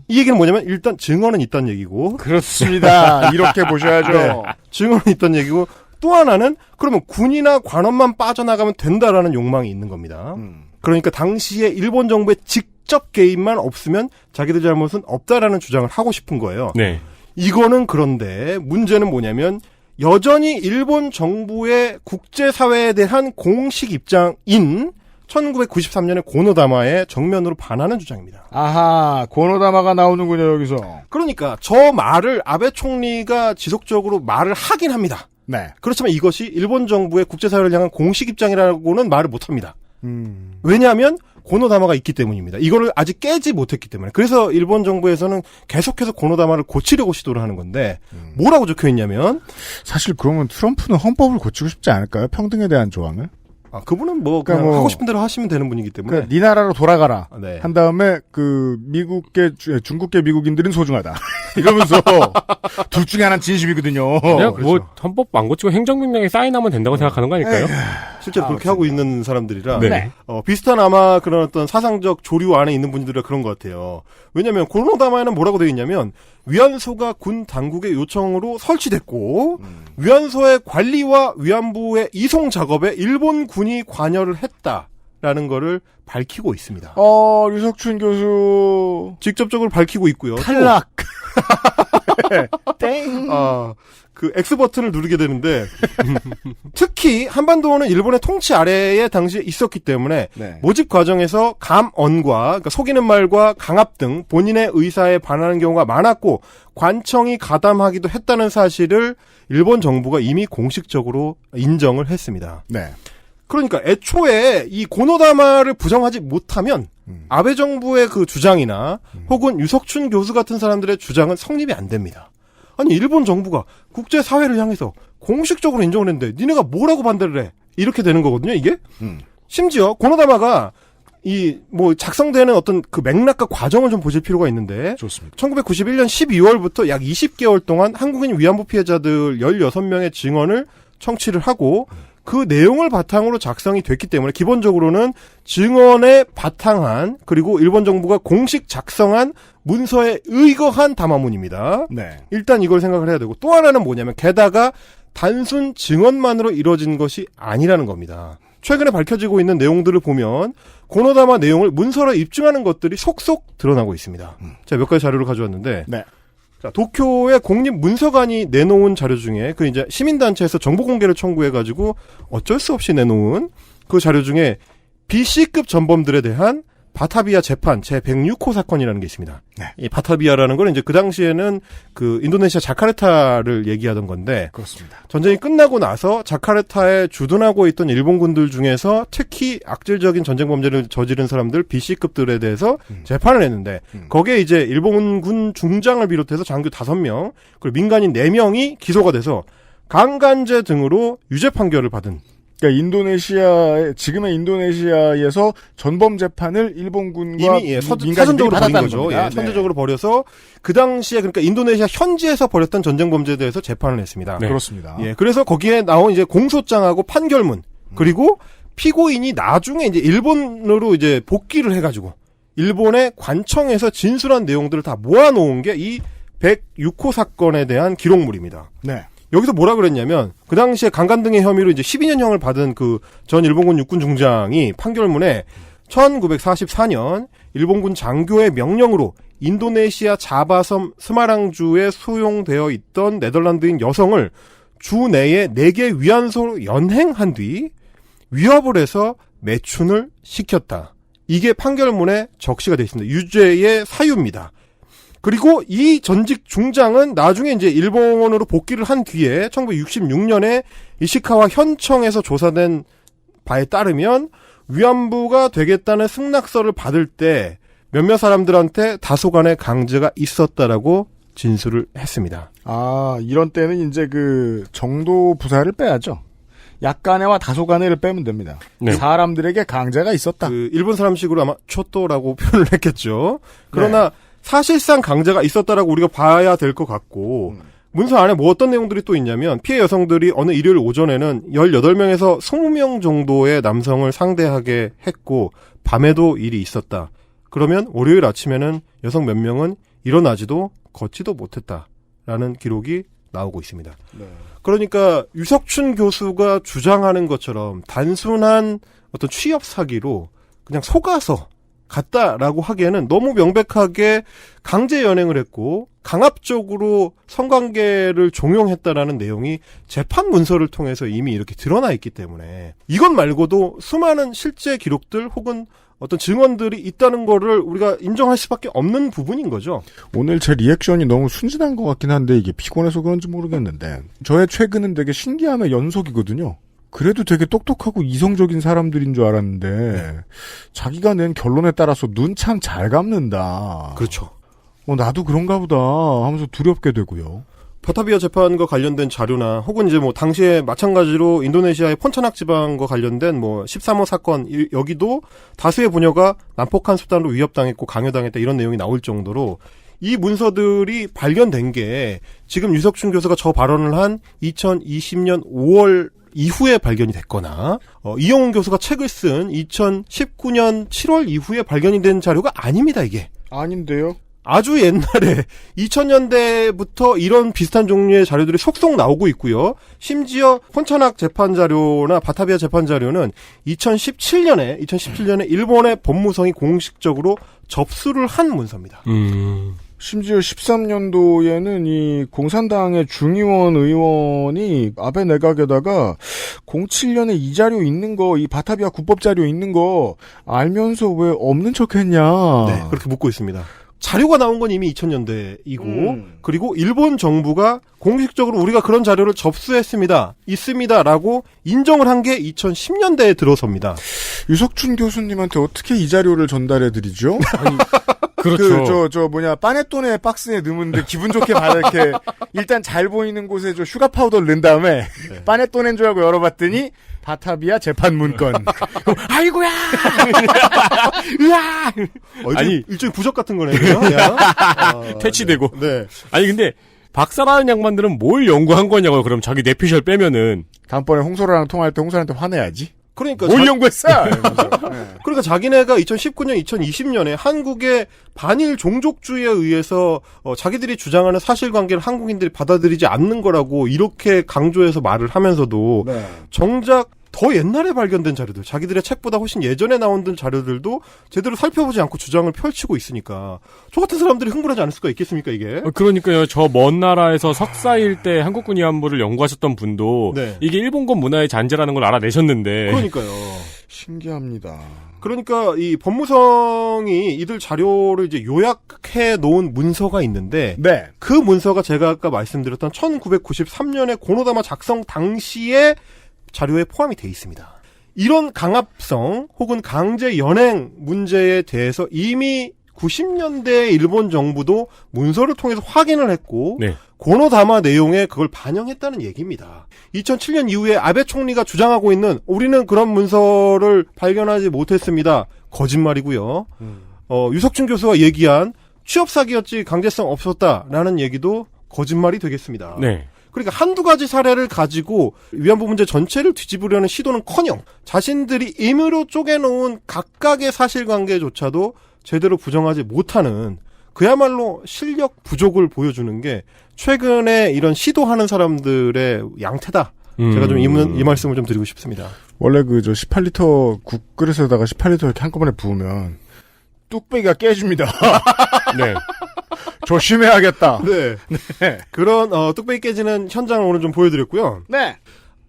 이 얘기는 뭐냐면 일단 증언은 있다는 얘기고. 그렇습니다. 이렇게 보셔야죠. 네, 증언은 있다는 얘기고 또 하나는 그러면 군이나 관원만 빠져나가면 된다라는 욕망이 있는 겁니다. 그러니까 당시에 일본 정부의 직접 개입만 없으면 자기들 잘못은 없다라는 주장을 하고 싶은 거예요. 네. 이거는 그런데 문제는 뭐냐면 여전히 일본 정부의 국제사회에 대한 공식 입장인 1993년에 고노다마에 정면으로 반하는 주장입니다. 아하, 고노다마가 나오는군요, 여기서. 그러니까 저 말을 아베 총리가 지속적으로 말을 하긴 합니다. 네. 그렇지만 이것이 일본 정부의 국제사회를 향한 공식 입장이라고는 말을 못합니다. 왜냐하면 고노다마가 있기 때문입니다. 이거를 아직 깨지 못했기 때문에. 그래서 일본 정부에서는 계속해서 고노다마를 고치려고 시도를 하는 건데 뭐라고 적혀있냐면 사실 그러면 트럼프는 헌법을 고치고 싶지 않을까요? 평등에 대한 조항을? 아, 그분은 뭐 그냥 하고 싶은 대로 하시면 되는 분이기 때문에. 그러니까 네 나라로 돌아가라. 네. 한 다음에 그 중국계 미국인들은 소중하다. 이러면서 둘 중에 하나는 진심이거든요. 그냥 그렇죠. 뭐 헌법 안 고치고 행정명령에 사인하면 된다고 생각하는 거 아닐까요? 실제로 그렇게 하고 있는 사람들이라 네. 비슷한 아마 그런 어떤 사상적 조류 안에 있는 분들은 그런 것 같아요. 왜냐하면 고노다마에는 뭐라고 되어 있냐면 위안소가 군 당국의 요청으로 설치됐고 위안소의 관리와 위안부의 이송 작업에 일본 군이 관여를 했다라는 거를 밝히고 있습니다. 류석춘 교수 직접적으로 밝히고 있고요. 탈락. 땡. 그 X 버튼을 누르게 되는데 특히 한반도는 일본의 통치 아래에 당시에 있었기 때문에 네. 모집 과정에서 감언과 그러니까 속이는 말과 강압 등 본인의 의사에 반하는 경우가 많았고 관청이 가담하기도 했다는 사실을 일본 정부가 이미 공식적으로 인정을 했습니다. 네. 그러니까 애초에 이 고노다마를 부정하지 못하면 아베 정부의 그 주장이나 혹은 유석춘 교수 같은 사람들의 주장은 성립이 안 됩니다. 아니 일본 정부가 국제사회를 향해서 공식적으로 인정을 했는데 니네가 뭐라고 반대를 해? 이렇게 되는 거거든요 이게. 심지어 고노다마가 이 뭐 작성되는 어떤 그 맥락과 과정을 좀 보실 필요가 있는데 좋습니다. 1991년 12월부터 약 20개월 동안 한국인 위안부 피해자들 16명의 증언을 청취를 하고 그 내용을 바탕으로 작성이 됐기 때문에 기본적으로는 증언에 바탕한 그리고 일본 정부가 공식 작성한 문서에 의거한 담화문입니다. 네. 일단 이걸 생각을 해야 되고 또 하나는 뭐냐면 게다가 단순 증언만으로 이루어진 것이 아니라는 겁니다. 최근에 밝혀지고 있는 내용들을 보면 고노다마 내용을 문서로 입증하는 것들이 속속 드러나고 있습니다. 제가 몇 가지 자료를 가져왔는데 네. 자, 도쿄의 공립문서관이 내놓은 자료 중에 그 이제 시민단체에서 정보 공개를 청구해가지고 어쩔 수 없이 내놓은 그 자료 중에 B씨급 전범들에 대한 바타비아 재판 제106호 사건이라는 게 있습니다. 네. 이 바타비아라는 건 이제 그 당시에는 그 인도네시아 자카르타를 얘기하던 건데 그렇습니다. 전쟁이 끝나고 나서 자카르타에 주둔하고 있던 일본군들 중에서 특히 악질적인 전쟁 범죄를 저지른 사람들 B씨급들에 대해서 재판을 했는데 거기에 이제 일본군 중장을 비롯해서 장교 5명 그리고 민간인 4명이 기소가 돼서 강간죄 등으로 유죄 판결을 받은. 그러니까 지금의 인도네시아에서 전범 재판을 일본군과 이미 민간인들이 선제적으로 벌인 거죠. 겁니다. 예, 선제적으로 벌여서 그 당시에 그러니까 인도네시아 현지에서 벌였던 전쟁 범죄에 대해서 재판을 했습니다. 네. 그렇습니다. 예, 그래서 거기에 나온 이제 공소장하고 판결문 그리고 피고인이 나중에 이제 일본으로 이제 복귀를 해가지고 일본의 관청에서 진술한 내용들을 다 모아놓은 게 이 106호 사건에 대한 기록물입니다. 네. 여기서 뭐라 그랬냐면 그 당시에 강간 등의 혐의로 이제 12년형을 받은 그 전 일본군 육군 중장이 판결문에 1944년 일본군 장교의 명령으로 인도네시아 자바섬 스마랑주에 수용되어 있던 네덜란드인 여성을 주 내에 4개 위안소로 연행한 뒤 위협을 해서 매춘을 시켰다. 이게 판결문에 적시가 되어 있습니다. 유죄의 사유입니다. 그리고 이 전직 중장은 나중에 이제 일본으로 복귀를 한 뒤에 1966년에 이시카와 현청에서 조사된 바에 따르면 위안부가 되겠다는 승낙서를 받을 때 몇몇 사람들한테 다소간의 강제가 있었다라고 진술을 했습니다. 아, 이런 때는 이제 그 정도 부사를 빼야죠. 약간의와 다소간의를 빼면 됩니다. 네. 사람들에게 강제가 있었다. 그 일본 사람식으로 아마 초토라고 표현을 했겠죠. 그러나 사실상 강제가 있었다라고 우리가 봐야 될 것 같고 문서 안에 뭐 어떤 내용들이 또 있냐면 피해 여성들이 어느 일요일 오전에는 18명에서 20명 정도의 남성을 상대하게 했고 밤에도 일이 있었다. 그러면 월요일 아침에는 여성 몇 명은 일어나지도 걷지도 못했다라는 기록이 나오고 있습니다. 네. 그러니까 유석춘 교수가 주장하는 것처럼 단순한 어떤 취업 사기로 그냥 속아서 갔다라고 하기에는 너무 명백하게 강제 연행을 했고 강압적으로 성관계를 종용했다라는 내용이 재판 문서를 통해서 이미 이렇게 드러나 있기 때문에 이것 말고도 수많은 실제 기록들 혹은 어떤 증언들이 있다는 거를 우리가 인정할 수밖에 없는 부분인 거죠. 오늘 제 리액션이 너무 순진한 것 같긴 한데 이게 피곤해서 그런지 모르겠는데 저의 최근은 되게 신기함의 연속이거든요. 그래도 되게 똑똑하고 이성적인 사람들인 줄 알았는데 자기가 낸 결론에 따라서 눈 참 잘 감는다. 그렇죠. 나도 그런가 보다 하면서 두렵게 되고요. 바타비아 재판과 관련된 자료나 혹은 이제 뭐 당시에 마찬가지로 인도네시아의 폰차낙 지방과 관련된 뭐 13호 사건 여기도 다수의 부녀가 난폭한 수단으로 위협당했고 강요당했다 이런 내용이 나올 정도로 이 문서들이 발견된 게 지금 유석춘 교수가 저 발언을 한 2020년 5월 이후에 발견이 됐거나 이영훈 교수가 책을 쓴 2019년 7월 이후에 발견이 된 자료가 아닙니다. 이게. 아닌데요? 아주 옛날에 2000년대부터 이런 비슷한 종류의 자료들이 속속 나오고 있고요. 심지어 폰차낙 재판 자료나 바타비아 재판 자료는 2017년에 일본의 법무성이 공식적으로 접수를 한 문서입니다. 심지어 13년도에는 이 공산당의 중의원 의원이 아베 내각에다가 07년에 이 자료 있는 거, 이 바타비아 군법 자료 있는 거 알면서 왜 없는 척 했냐. 네, 그렇게 묻고 있습니다. 자료가 나온 건 이미 2000년대이고 그리고 일본 정부가 공식적으로 우리가 그런 자료를 접수했습니다. 있습니다라고 인정을 한 게 2010년대에 들어섭니다. 유석춘 교수님한테 어떻게 이 자료를 전달해드리죠? 아니, 그렇죠. 빠네토네 박스에 넣으면 기분 좋게 이렇게, 일단 잘 보이는 곳에 휴가 파우더를 넣은 다음에, 빠네토네인 줄 알고 열어봤더니, 바타비아 재판 문건. 아이고야! 으아! 아니, 일종의 부적 같은 거네요. 퇴치되고. 네. 아니, 근데, 박사라는 양반들은 뭘 연구한 거냐고요, 그럼 자기 뇌피셜 빼면은. 다음번에 홍소라랑 통화할 때 홍소라한테 화내야지. 그러니까 뭘 연구했어? 그러니까 자기네가 2019년, 2020년에 한국의 반일 종족주의에 의해서 자기들이 주장하는 사실관계를 한국인들이 받아들이지 않는 거라고 이렇게 강조해서 말을 하면서도 정작 더 옛날에 발견된 자료들, 자기들의 책보다 훨씬 예전에 나온 자료들도 제대로 살펴보지 않고 주장을 펼치고 있으니까 저 같은 사람들이 흥분하지 않을 수가 있겠습니까, 이게? 그러니까요. 저 먼 나라에서 석사일 때 한국군 위안부를 연구하셨던 분도 이게 일본군 문화의 잔재라는 걸 알아내셨는데. 그러니까요. 신기합니다. 그러니까 이 법무성이 이들 자료를 이제 요약해 놓은 문서가 있는데 그 문서가 제가 아까 말씀드렸던 1993년에 고노다마 작성 당시에 자료에 포함이 돼 있습니다. 이런 강압성 혹은 강제 연행 문제에 대해서 이미 90년대 일본 정부도 문서를 통해서 확인을 했고 네. 고노다마 내용에 그걸 반영했다는 얘기입니다. 2007년 이후에 아베 총리가 주장하고 있는 우리는 그런 문서를 발견하지 못했습니다. 거짓말이고요. 유석준 교수가 얘기한 취업 사기였지 강제성 없었다라는 얘기도 거짓말이 되겠습니다. 네. 그러니까 한두 가지 사례를 가지고 위안부 문제 전체를 뒤집으려는 시도는커녕 자신들이 임의로 쪼개놓은 각각의 사실관계조차도 제대로 부정하지 못하는 그야말로 실력 부족을 보여주는 게 최근에 이런 시도하는 사람들의 양태다. 제가 좀 이 말씀을 좀 드리고 싶습니다. 원래 그 18리터 국그릇에다가 18리터 이렇게 한꺼번에 부으면 뚝배기가 깨집니다. 네. 조심해야겠다. 네. 네. 그런 뚝배기 깨지는 현장을 오늘 좀 보여드렸고요. 네.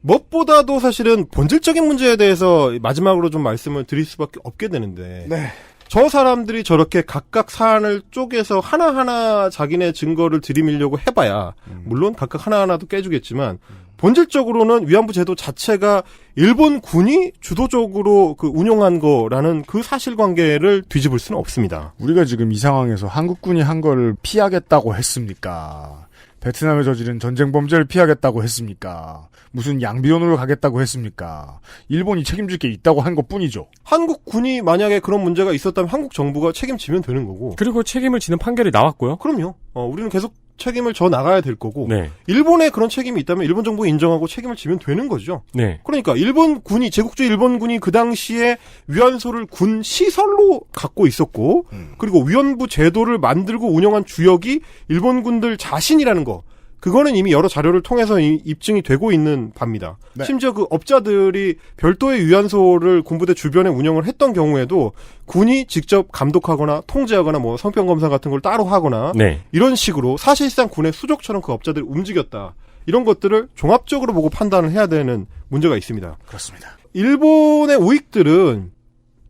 무엇보다도 사실은 본질적인 문제에 대해서 마지막으로 좀 말씀을 드릴 수밖에 없게 되는데 네. 저 사람들이 저렇게 각각 사안을 쪼개서 하나하나 자기네 증거를 들이밀려고 해봐야 물론 각각 하나하나도 깨주겠지만 본질적으로는 위안부 제도 자체가 일본 군이 주도적으로 그 운용한 거라는 그 사실관계를 뒤집을 수는 없습니다. 우리가 지금 이 상황에서 한국군이 한 거를 피하겠다고 했습니까? 베트남에 저지른 전쟁 범죄를 피하겠다고 했습니까? 무슨 양비론으로 가겠다고 했습니까? 일본이 책임질 게 있다고 한 것뿐이죠. 한국 군이 만약에 그런 문제가 있었다면 한국 정부가 책임지면 되는 거고. 그리고 책임을 지는 판결이 나왔고요. 그럼요. 우리는 계속 책임을 져 나가야 될 거고. 네. 일본에 그런 책임이 있다면 일본 정부가 인정하고 책임을 지면 되는 거죠. 네. 그러니까 일본 군이 제국주의 일본 군이 그 당시에 위안소를 군 시설로 갖고 있었고 그리고 위안부 제도를 만들고 운영한 주역이 일본 군들 자신이라는 거. 그거는 이미 여러 자료를 통해서 입증이 되고 있는 바입니다. 네. 심지어 그 업자들이 별도의 위안소를 군부대 주변에 운영을 했던 경우에도 군이 직접 감독하거나 통제하거나 뭐 성병검사 같은 걸 따로 하거나 네. 이런 식으로 사실상 군의 수족처럼 그 업자들이 움직였다. 이런 것들을 종합적으로 보고 판단을 해야 되는 문제가 있습니다. 그렇습니다. 일본의 우익들은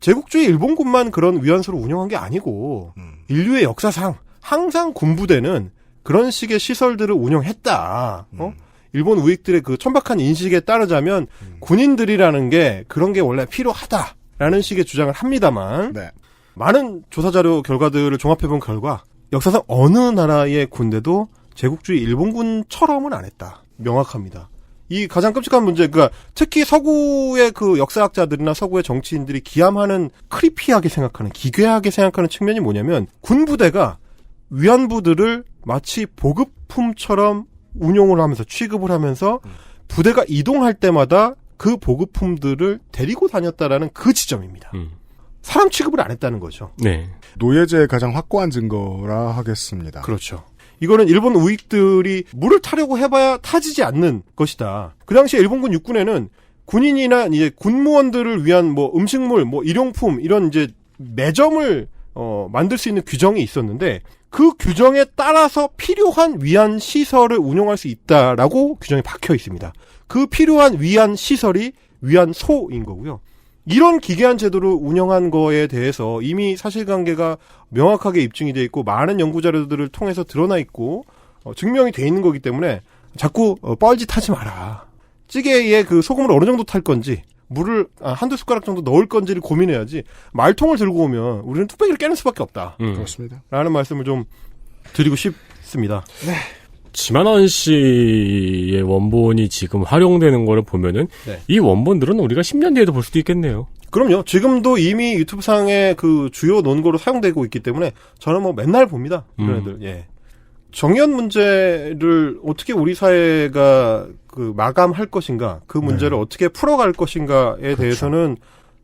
제국주의 일본군만 그런 위안소를 운영한 게 아니고 인류의 역사상 항상 군부대는 그런 식의 시설들을 운영했다. 일본 우익들의 그 천박한 인식에 따르자면 군인들이라는 게 그런 게 원래 필요하다라는 식의 주장을 합니다만 네. 많은 조사자료 결과들을 종합해본 결과 역사상 어느 나라의 군대도 제국주의 일본군처럼은 안 했다. 명확합니다. 이 가장 끔찍한 문제, 그러니까 특히 서구의 그 역사학자들이나 서구의 정치인들이 기함하는 크리피하게 생각하는, 기괴하게 생각하는 측면이 뭐냐면 군부대가 위안부들을 마치 보급품처럼 운용을 하면서 취급을 하면서 부대가 이동할 때마다 그 보급품들을 데리고 다녔다라는 그 지점입니다. 사람 취급을 안 했다는 거죠. 네. 노예제의 가장 확고한 증거라 하겠습니다. 그렇죠. 이거는 일본 우익들이 물을 타려고 해봐야 타지지 않는 것이다. 그 당시에 일본군 육군에는 군인이나 이제 군무원들을 위한 뭐 음식물, 뭐 일용품 이런 이제 매점을 만들 수 있는 규정이 있었는데 그 규정에 따라서 필요한 위안 시설을 운영할 수 있다라고 규정이 박혀 있습니다. 그 필요한 위안 시설이 위안소인 거고요. 이런 기괴한 제도를 운영한 거에 대해서 이미 사실관계가 명확하게 입증이 돼 있고 많은 연구자료들을 통해서 드러나 있고 증명이 돼 있는 거기 때문에 자꾸 뻘짓하지 마라. 찌개에 그 소금을 어느 정도 탈 건지 물을 한두 숟가락 정도 넣을 건지를 고민해야지 말통을 들고 오면 우리는 뚝배기를 깨는 수밖에 없다. 그렇습니다. 라는 말씀을 좀 드리고 싶습니다. 네. 지만원 씨의 원본이 지금 활용되는 거를 보면은 네. 이 원본들은 우리가 10년 뒤에도 볼 수도 있겠네요. 그럼요. 지금도 이미 유튜브상에 그 주요 논거로 사용되고 있기 때문에 저는 뭐 맨날 봅니다. 이런 애들. 예. 정의연 문제를 어떻게 우리 사회가 그 마감할 것인가, 그 문제를 어떻게 풀어갈 것인가에 대해서는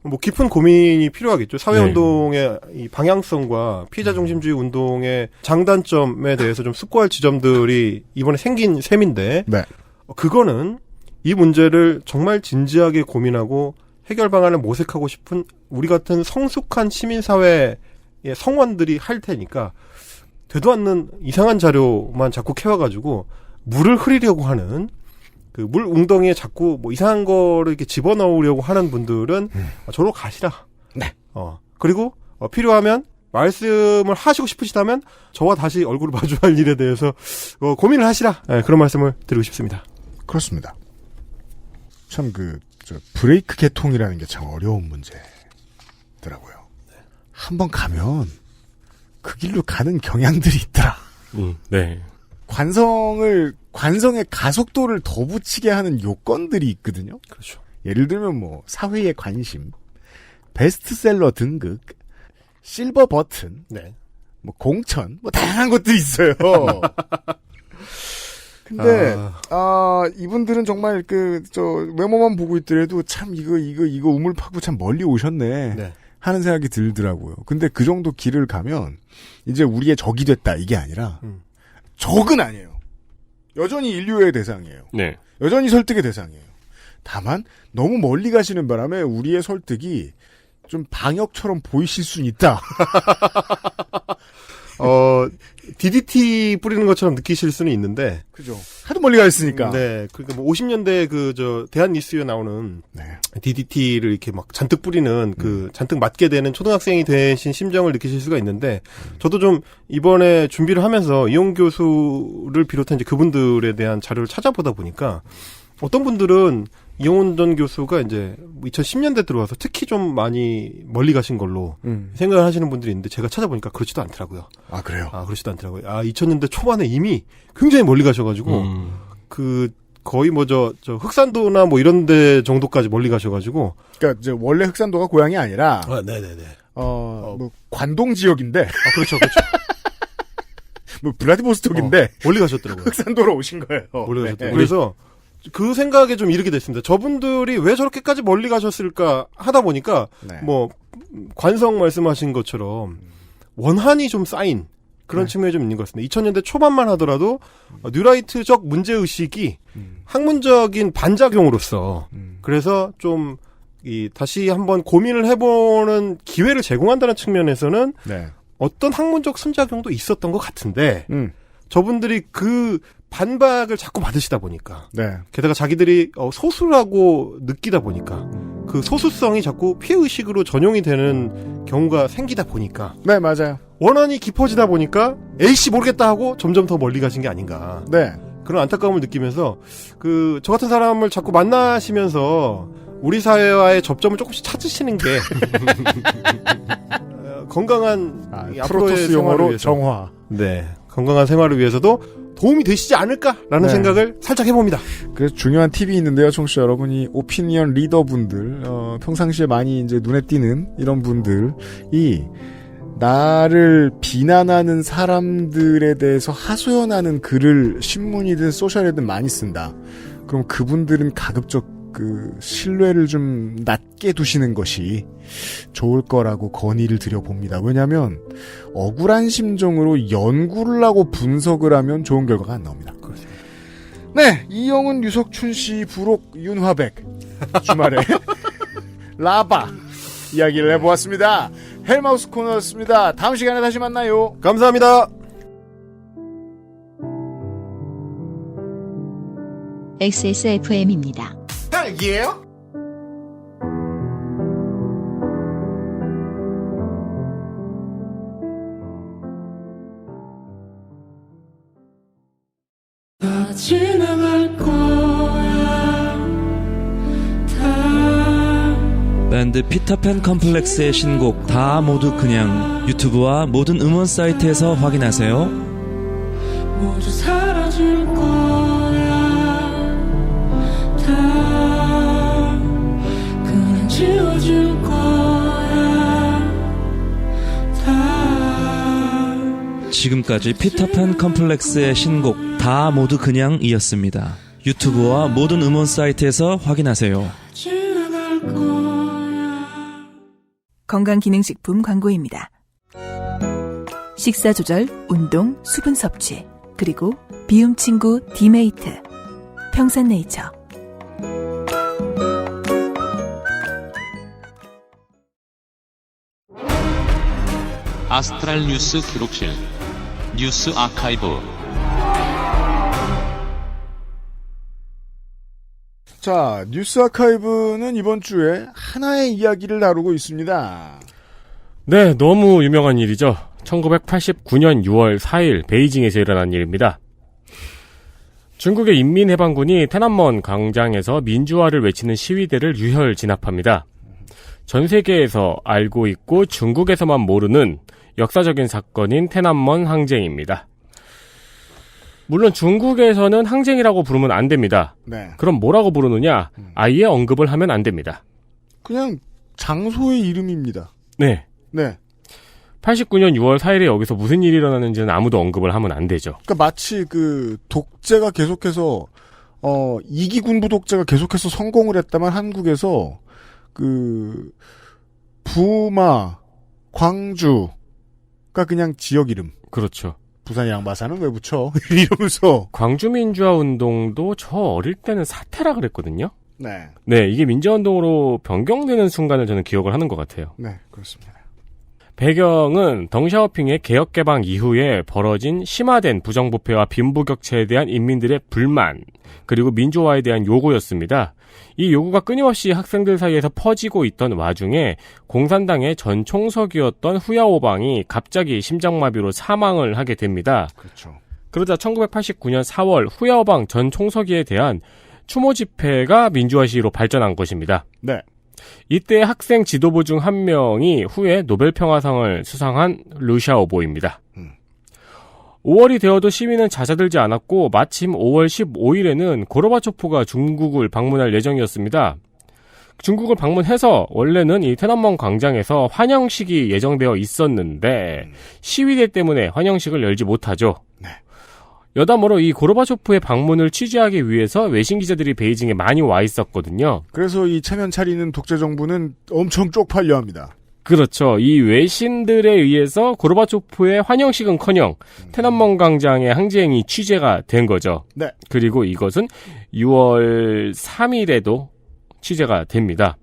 뭐 깊은 고민이 필요하겠죠. 사회운동의 이 방향성과 피해자 중심주의 운동의 장단점에 대해서 좀 숙고할 지점들이 이번에 생긴 셈인데, 네. 그거는 이 문제를 정말 진지하게 고민하고 해결 방안을 모색하고 싶은 우리 같은 성숙한 시민사회의 성원들이 할 테니까 되도 않는 이상한 자료만 자꾸 캐와가지고 물을 흐리려고 하는 그 물 웅덩이에 자꾸 뭐 이상한 거를 이렇게 집어넣으려고 하는 분들은 저로 가시라. 네. 그리고 필요하면 말씀을 하시고 싶으시다면 저와 다시 얼굴을 마주할 일에 대해서 고민을 하시라. 네, 그런 말씀을 드리고 싶습니다. 그렇습니다. 참 브레이크 개통이라는 게 참 어려운 문제더라고요. 한번 가면 그 길로 가는 경향들이 있더라. 네. 관성의 가속도를 더 붙이게 하는 요건들이 있거든요. 그렇죠. 예를 들면 뭐 사회의 관심, 베스트셀러 등극, 실버 버튼, 네. 뭐 공천, 뭐 다양한 것들이 있어요. 근데 이분들은 정말 외모만 보고 있더라도 참 이거 우물 파고 참 멀리 오셨네. 네. 하는 생각이 들더라고요. 근데 그 정도 길을 가면 이제 우리의 적이 됐다 이게 아니라 적은 아니에요. 여전히 인류의 대상이에요. 네. 여전히 설득의 대상이에요. 다만 너무 멀리 가시는 바람에 우리의 설득이 좀 방역처럼 보이실 수는 있다. DDT 뿌리는 것처럼 느끼실 수는 있는데. 그죠. 하도 멀리 가 있으니까. 네. 그러니까 뭐 50년대 대한뉴스에 나오는 네. DDT를 이렇게 막 잔뜩 뿌리는 잔뜩 맞게 되는 초등학생이 되신 심정을 느끼실 수가 있는데 저도 좀 이번에 준비를 하면서 이용 교수를 비롯한 이제 그분들에 대한 자료를 찾아보다 보니까 어떤 분들은 이용훈 전 교수가 이제 2010년대 들어와서 특히 좀 많이 멀리 가신 걸로 생각을 하시는 분들이 있는데 제가 찾아보니까 그렇지도 않더라고요. 아, 그래요? 그렇지도 않더라고요. 2000년대 초반에 이미 굉장히 멀리 가셔가지고, 거의 흑산도나 뭐 이런 데 정도까지 멀리 가셔가지고. 그러니까 이제 원래 흑산도가 고향이 아니라. 네네네. 뭐 관동 지역인데. 그렇죠. 뭐 블라디보스톡인데. 멀리 가셨더라고요. 흑산도로 오신 거예요. 멀리 가셨더라고요. 네. 그래서 그 생각에 좀 이르게 됐습니다. 저분들이 왜 저렇게까지 멀리 가셨을까 하다 보니까 뭐 관성 말씀하신 것처럼 원한이 좀 쌓인 그런 측면이 좀 있는 것 같습니다. 2000년대 초반만 하더라도 뉴라이트적 문제의식이 학문적인 반작용으로서 그래서 좀 다시 한번 고민을 해보는 기회를 제공한다는 측면에서는 어떤 학문적 순작용도 있었던 것 같은데 저분들이 그 반박을 자꾸 받으시다 보니까 게다가 자기들이 소수라고 느끼다 보니까 그 소수성이 자꾸 피해의식으로 전용이 되는 경우가 생기다 보니까 네, 맞아요. 원한이 깊어지다 보니까 에이씨 모르겠다 하고 점점 더 멀리 가신 게 아닌가. 네. 그런 안타까움을 느끼면서 저 같은 사람을 자꾸 만나시면서 우리 사회와의 접점을 조금씩 찾으시는 게 건강한 프로토스 용어로 정화. 네. 건강한 생활을 위해서도 도움이 되시지 않을까라는 생각을 살짝 해봅니다. 그래서 중요한 팁이 있는데요, 청취자 여러분이 오피니언 리더분들, 평상시에 많이 이제 눈에 띄는 이런 분들이 나를 비난하는 사람들에 대해서 하소연하는 글을 신문이든 소셜이든 많이 쓴다. 그럼 그분들은 가급적 신뢰를 좀 낮게 두시는 것이 좋을 거라고 건의를 드려봅니다. 왜냐하면 억울한 심정으로 연구를 하고 분석을 하면 좋은 결과가 안 나옵니다. 그렇습니다. 네, 이영훈, 유석춘 씨, 부록, 윤화백 주말에 라바 이야기를 해보았습니다. 헬마우스 코너였습니다. 다음 시간에 다시 만나요. 감사합니다. XSFM입니다. 딸기예요? 다 지나갈 거야. 다 밴드 피터팬 컴플렉스의 신곡 다 모두 그냥 유튜브와 모든 음원 사이트에서 확인하세요. 모두 사라질 거야. 다 그냥 지워질 거야. 다 지금까지 피터팬 컴플렉스의 신곡 다 모두 그냥이었습니다. 유튜브와 모든 음원 사이트에서 확인하세요. 지나갈 거야. 건강기능식품 광고입니다. 식사 조절, 운동, 수분 섭취, 그리고 비움 친구 디메이트. 평산네이처. 아스트랄 뉴스 기록실 뉴스 아카이브. 자, 뉴스 아카이브는 이번 주에 하나의 이야기를 다루고 있습니다. 네, 너무 유명한 일이죠. 1989년 6월 4일 베이징에서 일어난 일입니다. 중국의 인민해방군이 테난먼 광장에서 민주화를 외치는 시위대를 유혈 진압합니다. 전 세계에서 알고 있고 중국에서만 모르는 역사적인 사건인 테난먼 항쟁입니다. 물론 중국에서는 항쟁이라고 부르면 안 됩니다. 네. 그럼 뭐라고 부르느냐? 아예 언급을 하면 안 됩니다. 그냥 장소의 이름입니다. 네. 네. 89년 6월 4일에 여기서 무슨 일이 일어나는지는 아무도 언급을 하면 안 되죠. 그러니까 마치 그 독재가 계속해서 이기 군부 독재가 계속해서 성공을 했다면 한국에서 그 부마, 광주가 그냥 지역 이름. 그렇죠. 부산 양바사는 왜 붙여? 이러면서. 광주민주화 운동도 저 어릴 때는 사태라 그랬거든요. 네. 네, 이게 민주화운동으로 변경되는 순간을 저는 기억을 하는 것 같아요. 네, 그렇습니다. 배경은 덩샤오핑의 개혁개방 이후에 벌어진 심화된 부정부패와 빈부격차에 대한 인민들의 불만, 그리고 민주화에 대한 요구였습니다. 이 요구가 끊임없이 학생들 사이에서 퍼지고 있던 와중에 공산당의 전 총석이었던 후야오방이 갑자기 심장마비로 사망을 하게 됩니다. 그렇죠. 그러자 1989년 4월 후야오방 전 총석이에 대한 추모 집회가 민주화 시위로 발전한 것입니다. 네. 이때 학생 지도부 중 한 명이 후에 노벨평화상을 수상한 루샤오보입니다. 5월이 되어도 시위는 잦아들지 않았고 마침 5월 15일에는 고르바초프가 중국을 방문할 예정이었습니다. 중국을 방문해서 원래는 이 테난먼 광장에서 환영식이 예정되어 있었는데 시위대 때문에 환영식을 열지 못하죠. 네. 여담으로 이 고르바초프의 방문을 취재하기 위해서 외신 기자들이 베이징에 많이 와 있었거든요. 그래서 이 체면 차리는 독재 정부는 엄청 쪽팔려 합니다. 그렇죠. 이 외신들에 의해서 고르바초프의 환영식은커녕 테난먼 광장의 항쟁이 취재가 된 거죠. 네. 그리고 이것은 6월 3일에도 취재가 됩니다.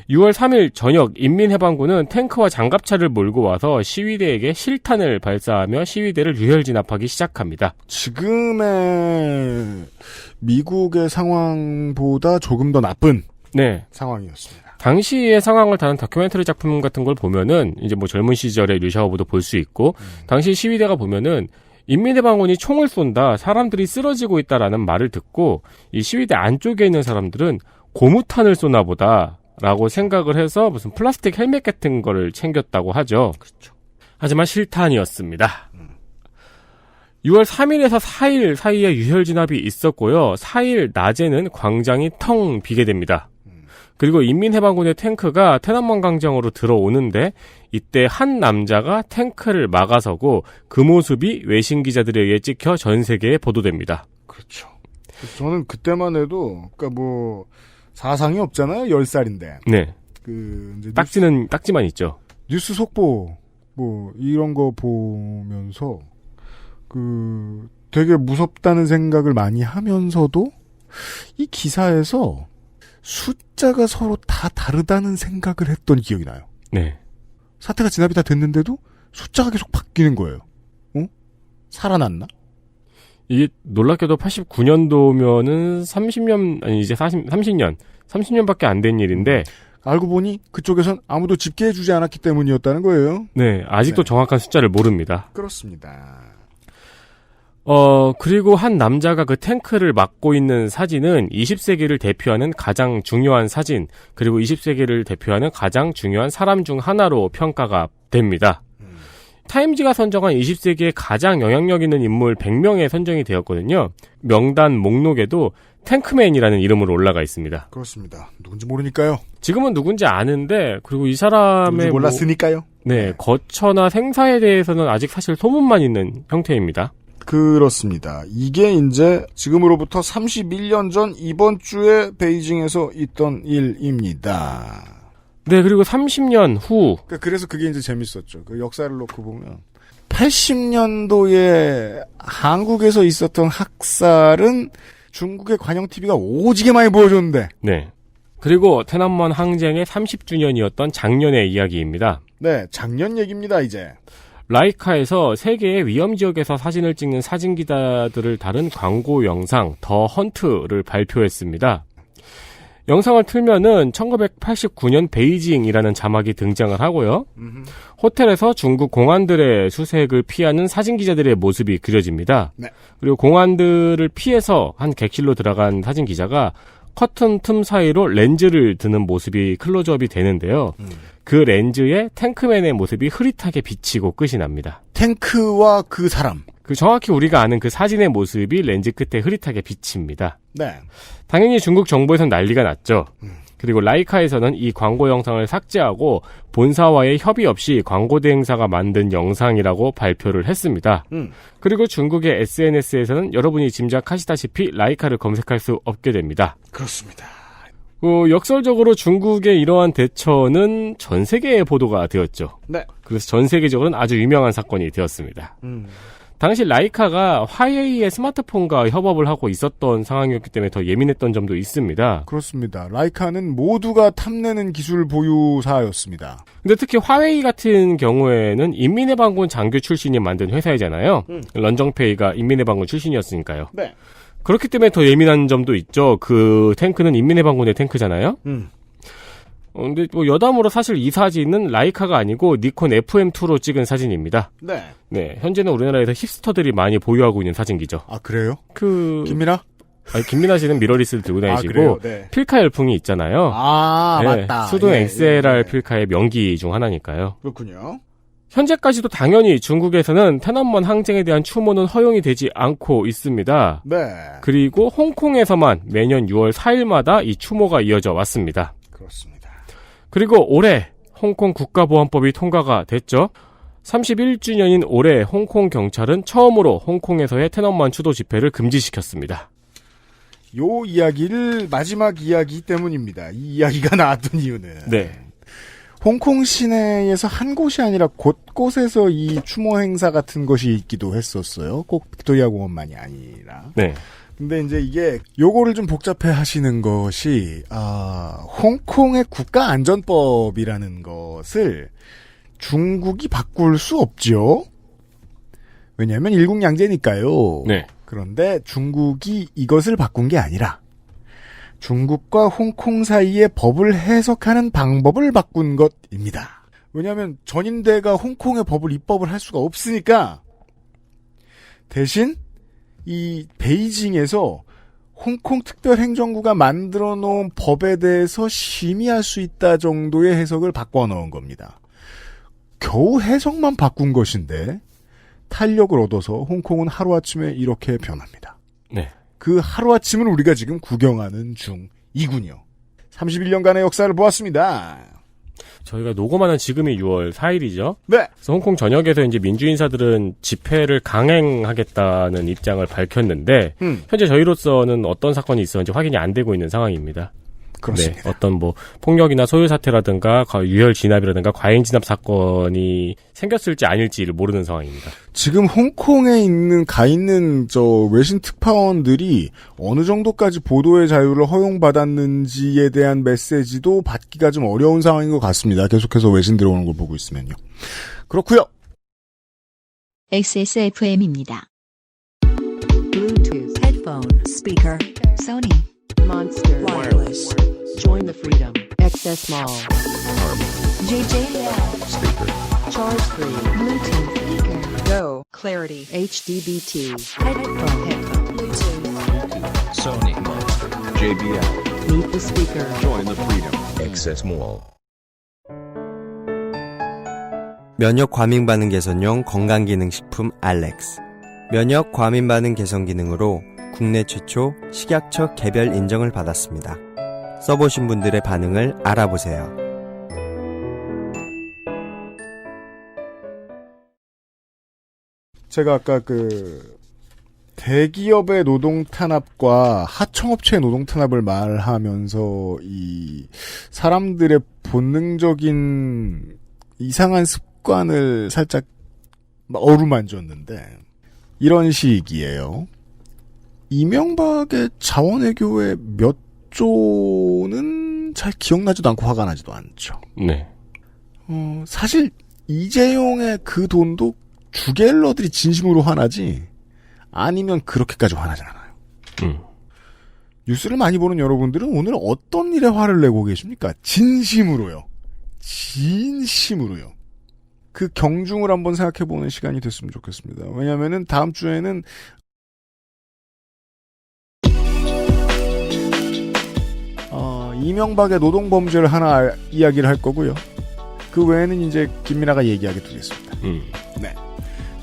6월 3일 저녁 인민해방군은 탱크와 장갑차를 몰고 와서 시위대에게 실탄을 발사하며 시위대를 유혈 진압하기 시작합니다. 지금의 미국의 상황보다 조금 더 나쁜 네. 상황이었습니다. 당시의 상황을 다룬 다큐멘터리 작품 같은 걸 보면은 이제 뭐 젊은 시절의 류샤오보도 볼 수 있고 당시 시위대가 보면은 인민해방군이 총을 쏜다, 사람들이 쓰러지고 있다라는 말을 듣고 이 시위대 안쪽에 있는 사람들은 고무탄을 쏘나 보다라고 생각을 해서 무슨 플라스틱 헬멧 같은 거를 챙겼다고 하죠. 그렇죠. 하지만 실탄이었습니다. 6월 3일에서 4일 사이에 유혈 진압이 있었고요. 4일 낮에는 광장이 텅 비게 됩니다. 그리고 인민해방군의 탱크가 테난먼 광장으로 들어오는데 이때 한 남자가 탱크를 막아서고 그 모습이 외신 기자들에 의해 찍혀 전 세계에 보도됩니다. 그렇죠. 저는 그때만 해도 그러니까 뭐 사상이 없잖아요. 10살인데. 네. 이제 딱지만 있죠. 뉴스 속보 뭐 이런 거 보면서 되게 무섭다는 생각을 많이 하면서도 이 기사에서 숫자가 서로 다 다르다는 생각을 했던 기억이 나요. 네. 사태가 진압이 다 됐는데도 숫자가 계속 바뀌는 거예요. 살아났나? 이게 놀랍게도 89년도면은 30년, 아니 이제 30년밖에 안 된 일인데 알고 보니 그쪽에선 아무도 집계해주지 않았기 때문이었다는 거예요. 네, 아직도 네. 정확한 숫자를 모릅니다. 그렇습니다. 그리고 한 남자가 그 탱크를 막고 있는 사진은 20세기를 대표하는 가장 중요한 사진, 그리고 20세기를 대표하는 가장 중요한 사람 중 하나로 평가가 됩니다. 타임지가 선정한 20세기의 가장 영향력 있는 인물 100명에 선정이 되었거든요. 명단 목록에도 탱크맨이라는 이름으로 올라가 있습니다. 그렇습니다. 누군지 모르니까요. 지금은 누군지 아는데, 그리고 이 사람의 몰랐으니까요. 네, 거처나 생사에 대해서는 아직 사실 소문만 있는 형태입니다. 그렇습니다. 이게 이제 지금으로부터 31년 전 이번 주에 베이징에서 있던 일입니다. 네, 그리고 30년 후. 그래서 그게 이제 재밌었죠. 그 역사를 놓고 보면 80년도에 한국에서 있었던 학살은 중국의 관영 TV가 오지게 많이 보여줬는데. 네. 그리고 테난먼 항쟁의 30주년이었던 작년의 이야기입니다. 네, 작년 얘기입니다, 이제. 라이카에서 세계의 위험 지역에서 사진을 찍는 사진 기자들을 다룬 광고 영상 더 헌트를 발표했습니다. 영상을 틀면은 1989년 베이징이라는 자막이 등장을 하고요. 호텔에서 중국 공안들의 수색을 피하는 사진 기자들의 모습이 그려집니다. 네. 그리고 공안들을 피해서 한 객실로 들어간 사진 기자가 커튼 틈 사이로 렌즈를 드는 모습이 클로즈업이 되는데요. 그 렌즈에 탱크맨의 모습이 흐릿하게 비치고 끝이 납니다. 탱크와 그 사람. 그 정확히 우리가 아는 그 사진의 모습이 렌즈 끝에 흐릿하게 비칩니다. 네. 당연히 중국 정부에서는 난리가 났죠. 그리고 라이카에서는 이 광고 영상을 삭제하고 본사와의 협의 없이 광고 대행사가 만든 영상이라고 발표를 했습니다. 그리고 중국의 SNS에서는 여러분이 짐작하시다시피 라이카를 검색할 수 없게 됩니다. 그렇습니다. 역설적으로 중국의 이러한 대처는 전 세계에 보도가 되었죠. 네. 그래서 전 세계적으로는 아주 유명한 사건이 되었습니다. 당시 라이카가 화웨이의 스마트폰과 협업을 하고 있었던 상황이었기 때문에 더 예민했던 점도 있습니다. 그렇습니다. 라이카는 모두가 탐내는 기술 보유사였습니다. 근데 특히 화웨이 같은 경우에는 인민의 방군 장교 출신이 만든 회사이잖아요. 런정페이가 인민의 방군 출신이었으니까요. 네. 그렇기 때문에 더 예민한 점도 있죠. 그 탱크는 인민의 방군의 탱크잖아요. 근데 여담으로 사실 이 사진은 라이카가 아니고 니콘 FM2로 찍은 사진입니다. 네. 네, 현재는 우리나라에서 힙스터들이 많이 보유하고 있는 사진기죠. 아, 그래요? 김민아? 아니, 김민아 씨는 미러리스를 들고 다니시고, 그래요? 네. 필카 열풍이 있잖아요. 네, 맞다. 수동 예, XLR 예. 필카의 명기 중 하나니까요. 그렇군요. 현재까지도 당연히 중국에서는 테넌먼 항쟁에 대한 추모는 허용이 되지 않고 있습니다. 네. 그리고 홍콩에서만 매년 6월 4일마다 이 추모가 이어져 왔습니다. 그렇습니다. 그리고 올해 홍콩 국가보안법이 통과가 됐죠. 31주년인 올해 홍콩 경찰은 처음으로 홍콩에서의 테넌먼 추도 집회를 금지시켰습니다. 요 이야기를 마지막 이야기 때문입니다. 이 이야기가 나왔던 이유는. 네. 홍콩 시내에서 한 곳이 아니라 곳곳에서 이 추모 행사 같은 것이 있기도 했었어요. 꼭 빅토리아 공원만이 아니라. 네. 근데 이제 이게 요거를 좀 복잡해 하시는 것이 홍콩의 국가안전법이라는 것을 중국이 바꿀 수 없죠. 왜냐하면 일국양제니까요. 네. 그런데 중국이 이것을 바꾼 게 아니라 중국과 홍콩 사이의 법을 해석하는 방법을 바꾼 것입니다. 왜냐하면 전인대가 홍콩의 법을 입법을 할 수가 없으니까 대신 이 베이징에서 홍콩 특별행정구가 만들어 놓은 법에 대해서 심의할 수 있다 정도의 해석을 바꿔 넣은 겁니다. 겨우 해석만 바꾼 것인데 탄력을 얻어서 홍콩은 하루아침에 이렇게 변합니다. 네. 그 하루아침을 우리가 지금 구경하는 중이군요. 31년간의 역사를 보았습니다. 저희가 녹음하는 지금이 6월 4일이죠. 네. 그래서 홍콩 전역에서 이제 민주인사들은 집회를 강행하겠다는 입장을 밝혔는데 현재 저희로서는 어떤 사건이 있었는지 확인이 안 되고 있는 상황입니다. 그렇습니다. 네, 어떤 폭력이나 소유 사태라든가 유혈 진압이라든가 과잉 진압 사건이 생겼을지 아닐지를 모르는 상황입니다. 지금 홍콩에 가 있는 외신 특파원들이 어느 정도까지 보도의 자유를 허용받았는지에 대한 메시지도 받기가 좀 어려운 상황인 것 같습니다. 계속해서 외신 들어오는 걸 보고 있으면요. 그렇고요. XSFM입니다. Bluetooth, headphone, speaker, Sony, Monster, wireless. Join the freedom. Access Mall. JJL. Speaker. Charge free. Bluetooth speaker. Go. Clarity. HDBT. Headphone. Bluetooth. Sony. Monster. JBL. Meet the speaker. Join the freedom. Access Mall. 면역 과민 반응 개선용 건강기능식품 알렉스. 면역 과민 반응 개선 기능으로 국내 최초 식약처 개별 인정을 받았습니다. 써보신 분들의 반응을 알아보세요. 제가 아까 대기업의 노동 탄압과 하청업체의 노동 탄압을 말하면서 이 사람들의 본능적인 이상한 습관을 살짝 어루만졌는데 이런 식이에요. 이명박의 자원외교의 몇 조는 잘 기억나지도 않고 화가 나지도 않죠. 네. 사실 이재용의 그 돈도 주갤러들이 진심으로 화나지 아니면 그렇게까지 화나지 않아요. 뉴스를 많이 보는 여러분들은 오늘 어떤 일에 화를 내고 계십니까? 진심으로요. 진심으로요. 그 경중을 한번 생각해보는 시간이 됐으면 좋겠습니다. 왜냐하면은 다음 주에는 이명박의 노동범죄를 하나 이야기를 할 거고요. 그 외에는 이제 김민아가 얘기하게 두겠습니다. 네.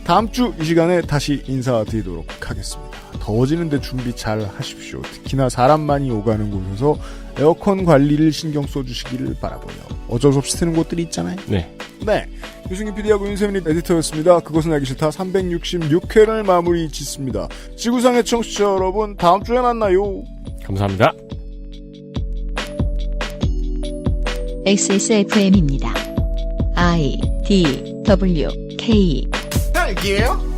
다음 주 이 시간에 다시 인사드리도록 하겠습니다. 더워지는데 준비 잘 하십시오. 특히나 사람 많이 오가는 곳에서 에어컨 관리를 신경 써주시기를 바라보며 어쩔 수 없이 쓰는 곳들이 있잖아요. 네. 네. 유승희 PD하고 윤세민 에디터였습니다. 그것은 알기 싫다 366회를 마무리 짓습니다. 지구상의 청취자 여러분, 다음 주에 만나요. 감사합니다. XSFM입니다. I, D, W, K. 딸기예요?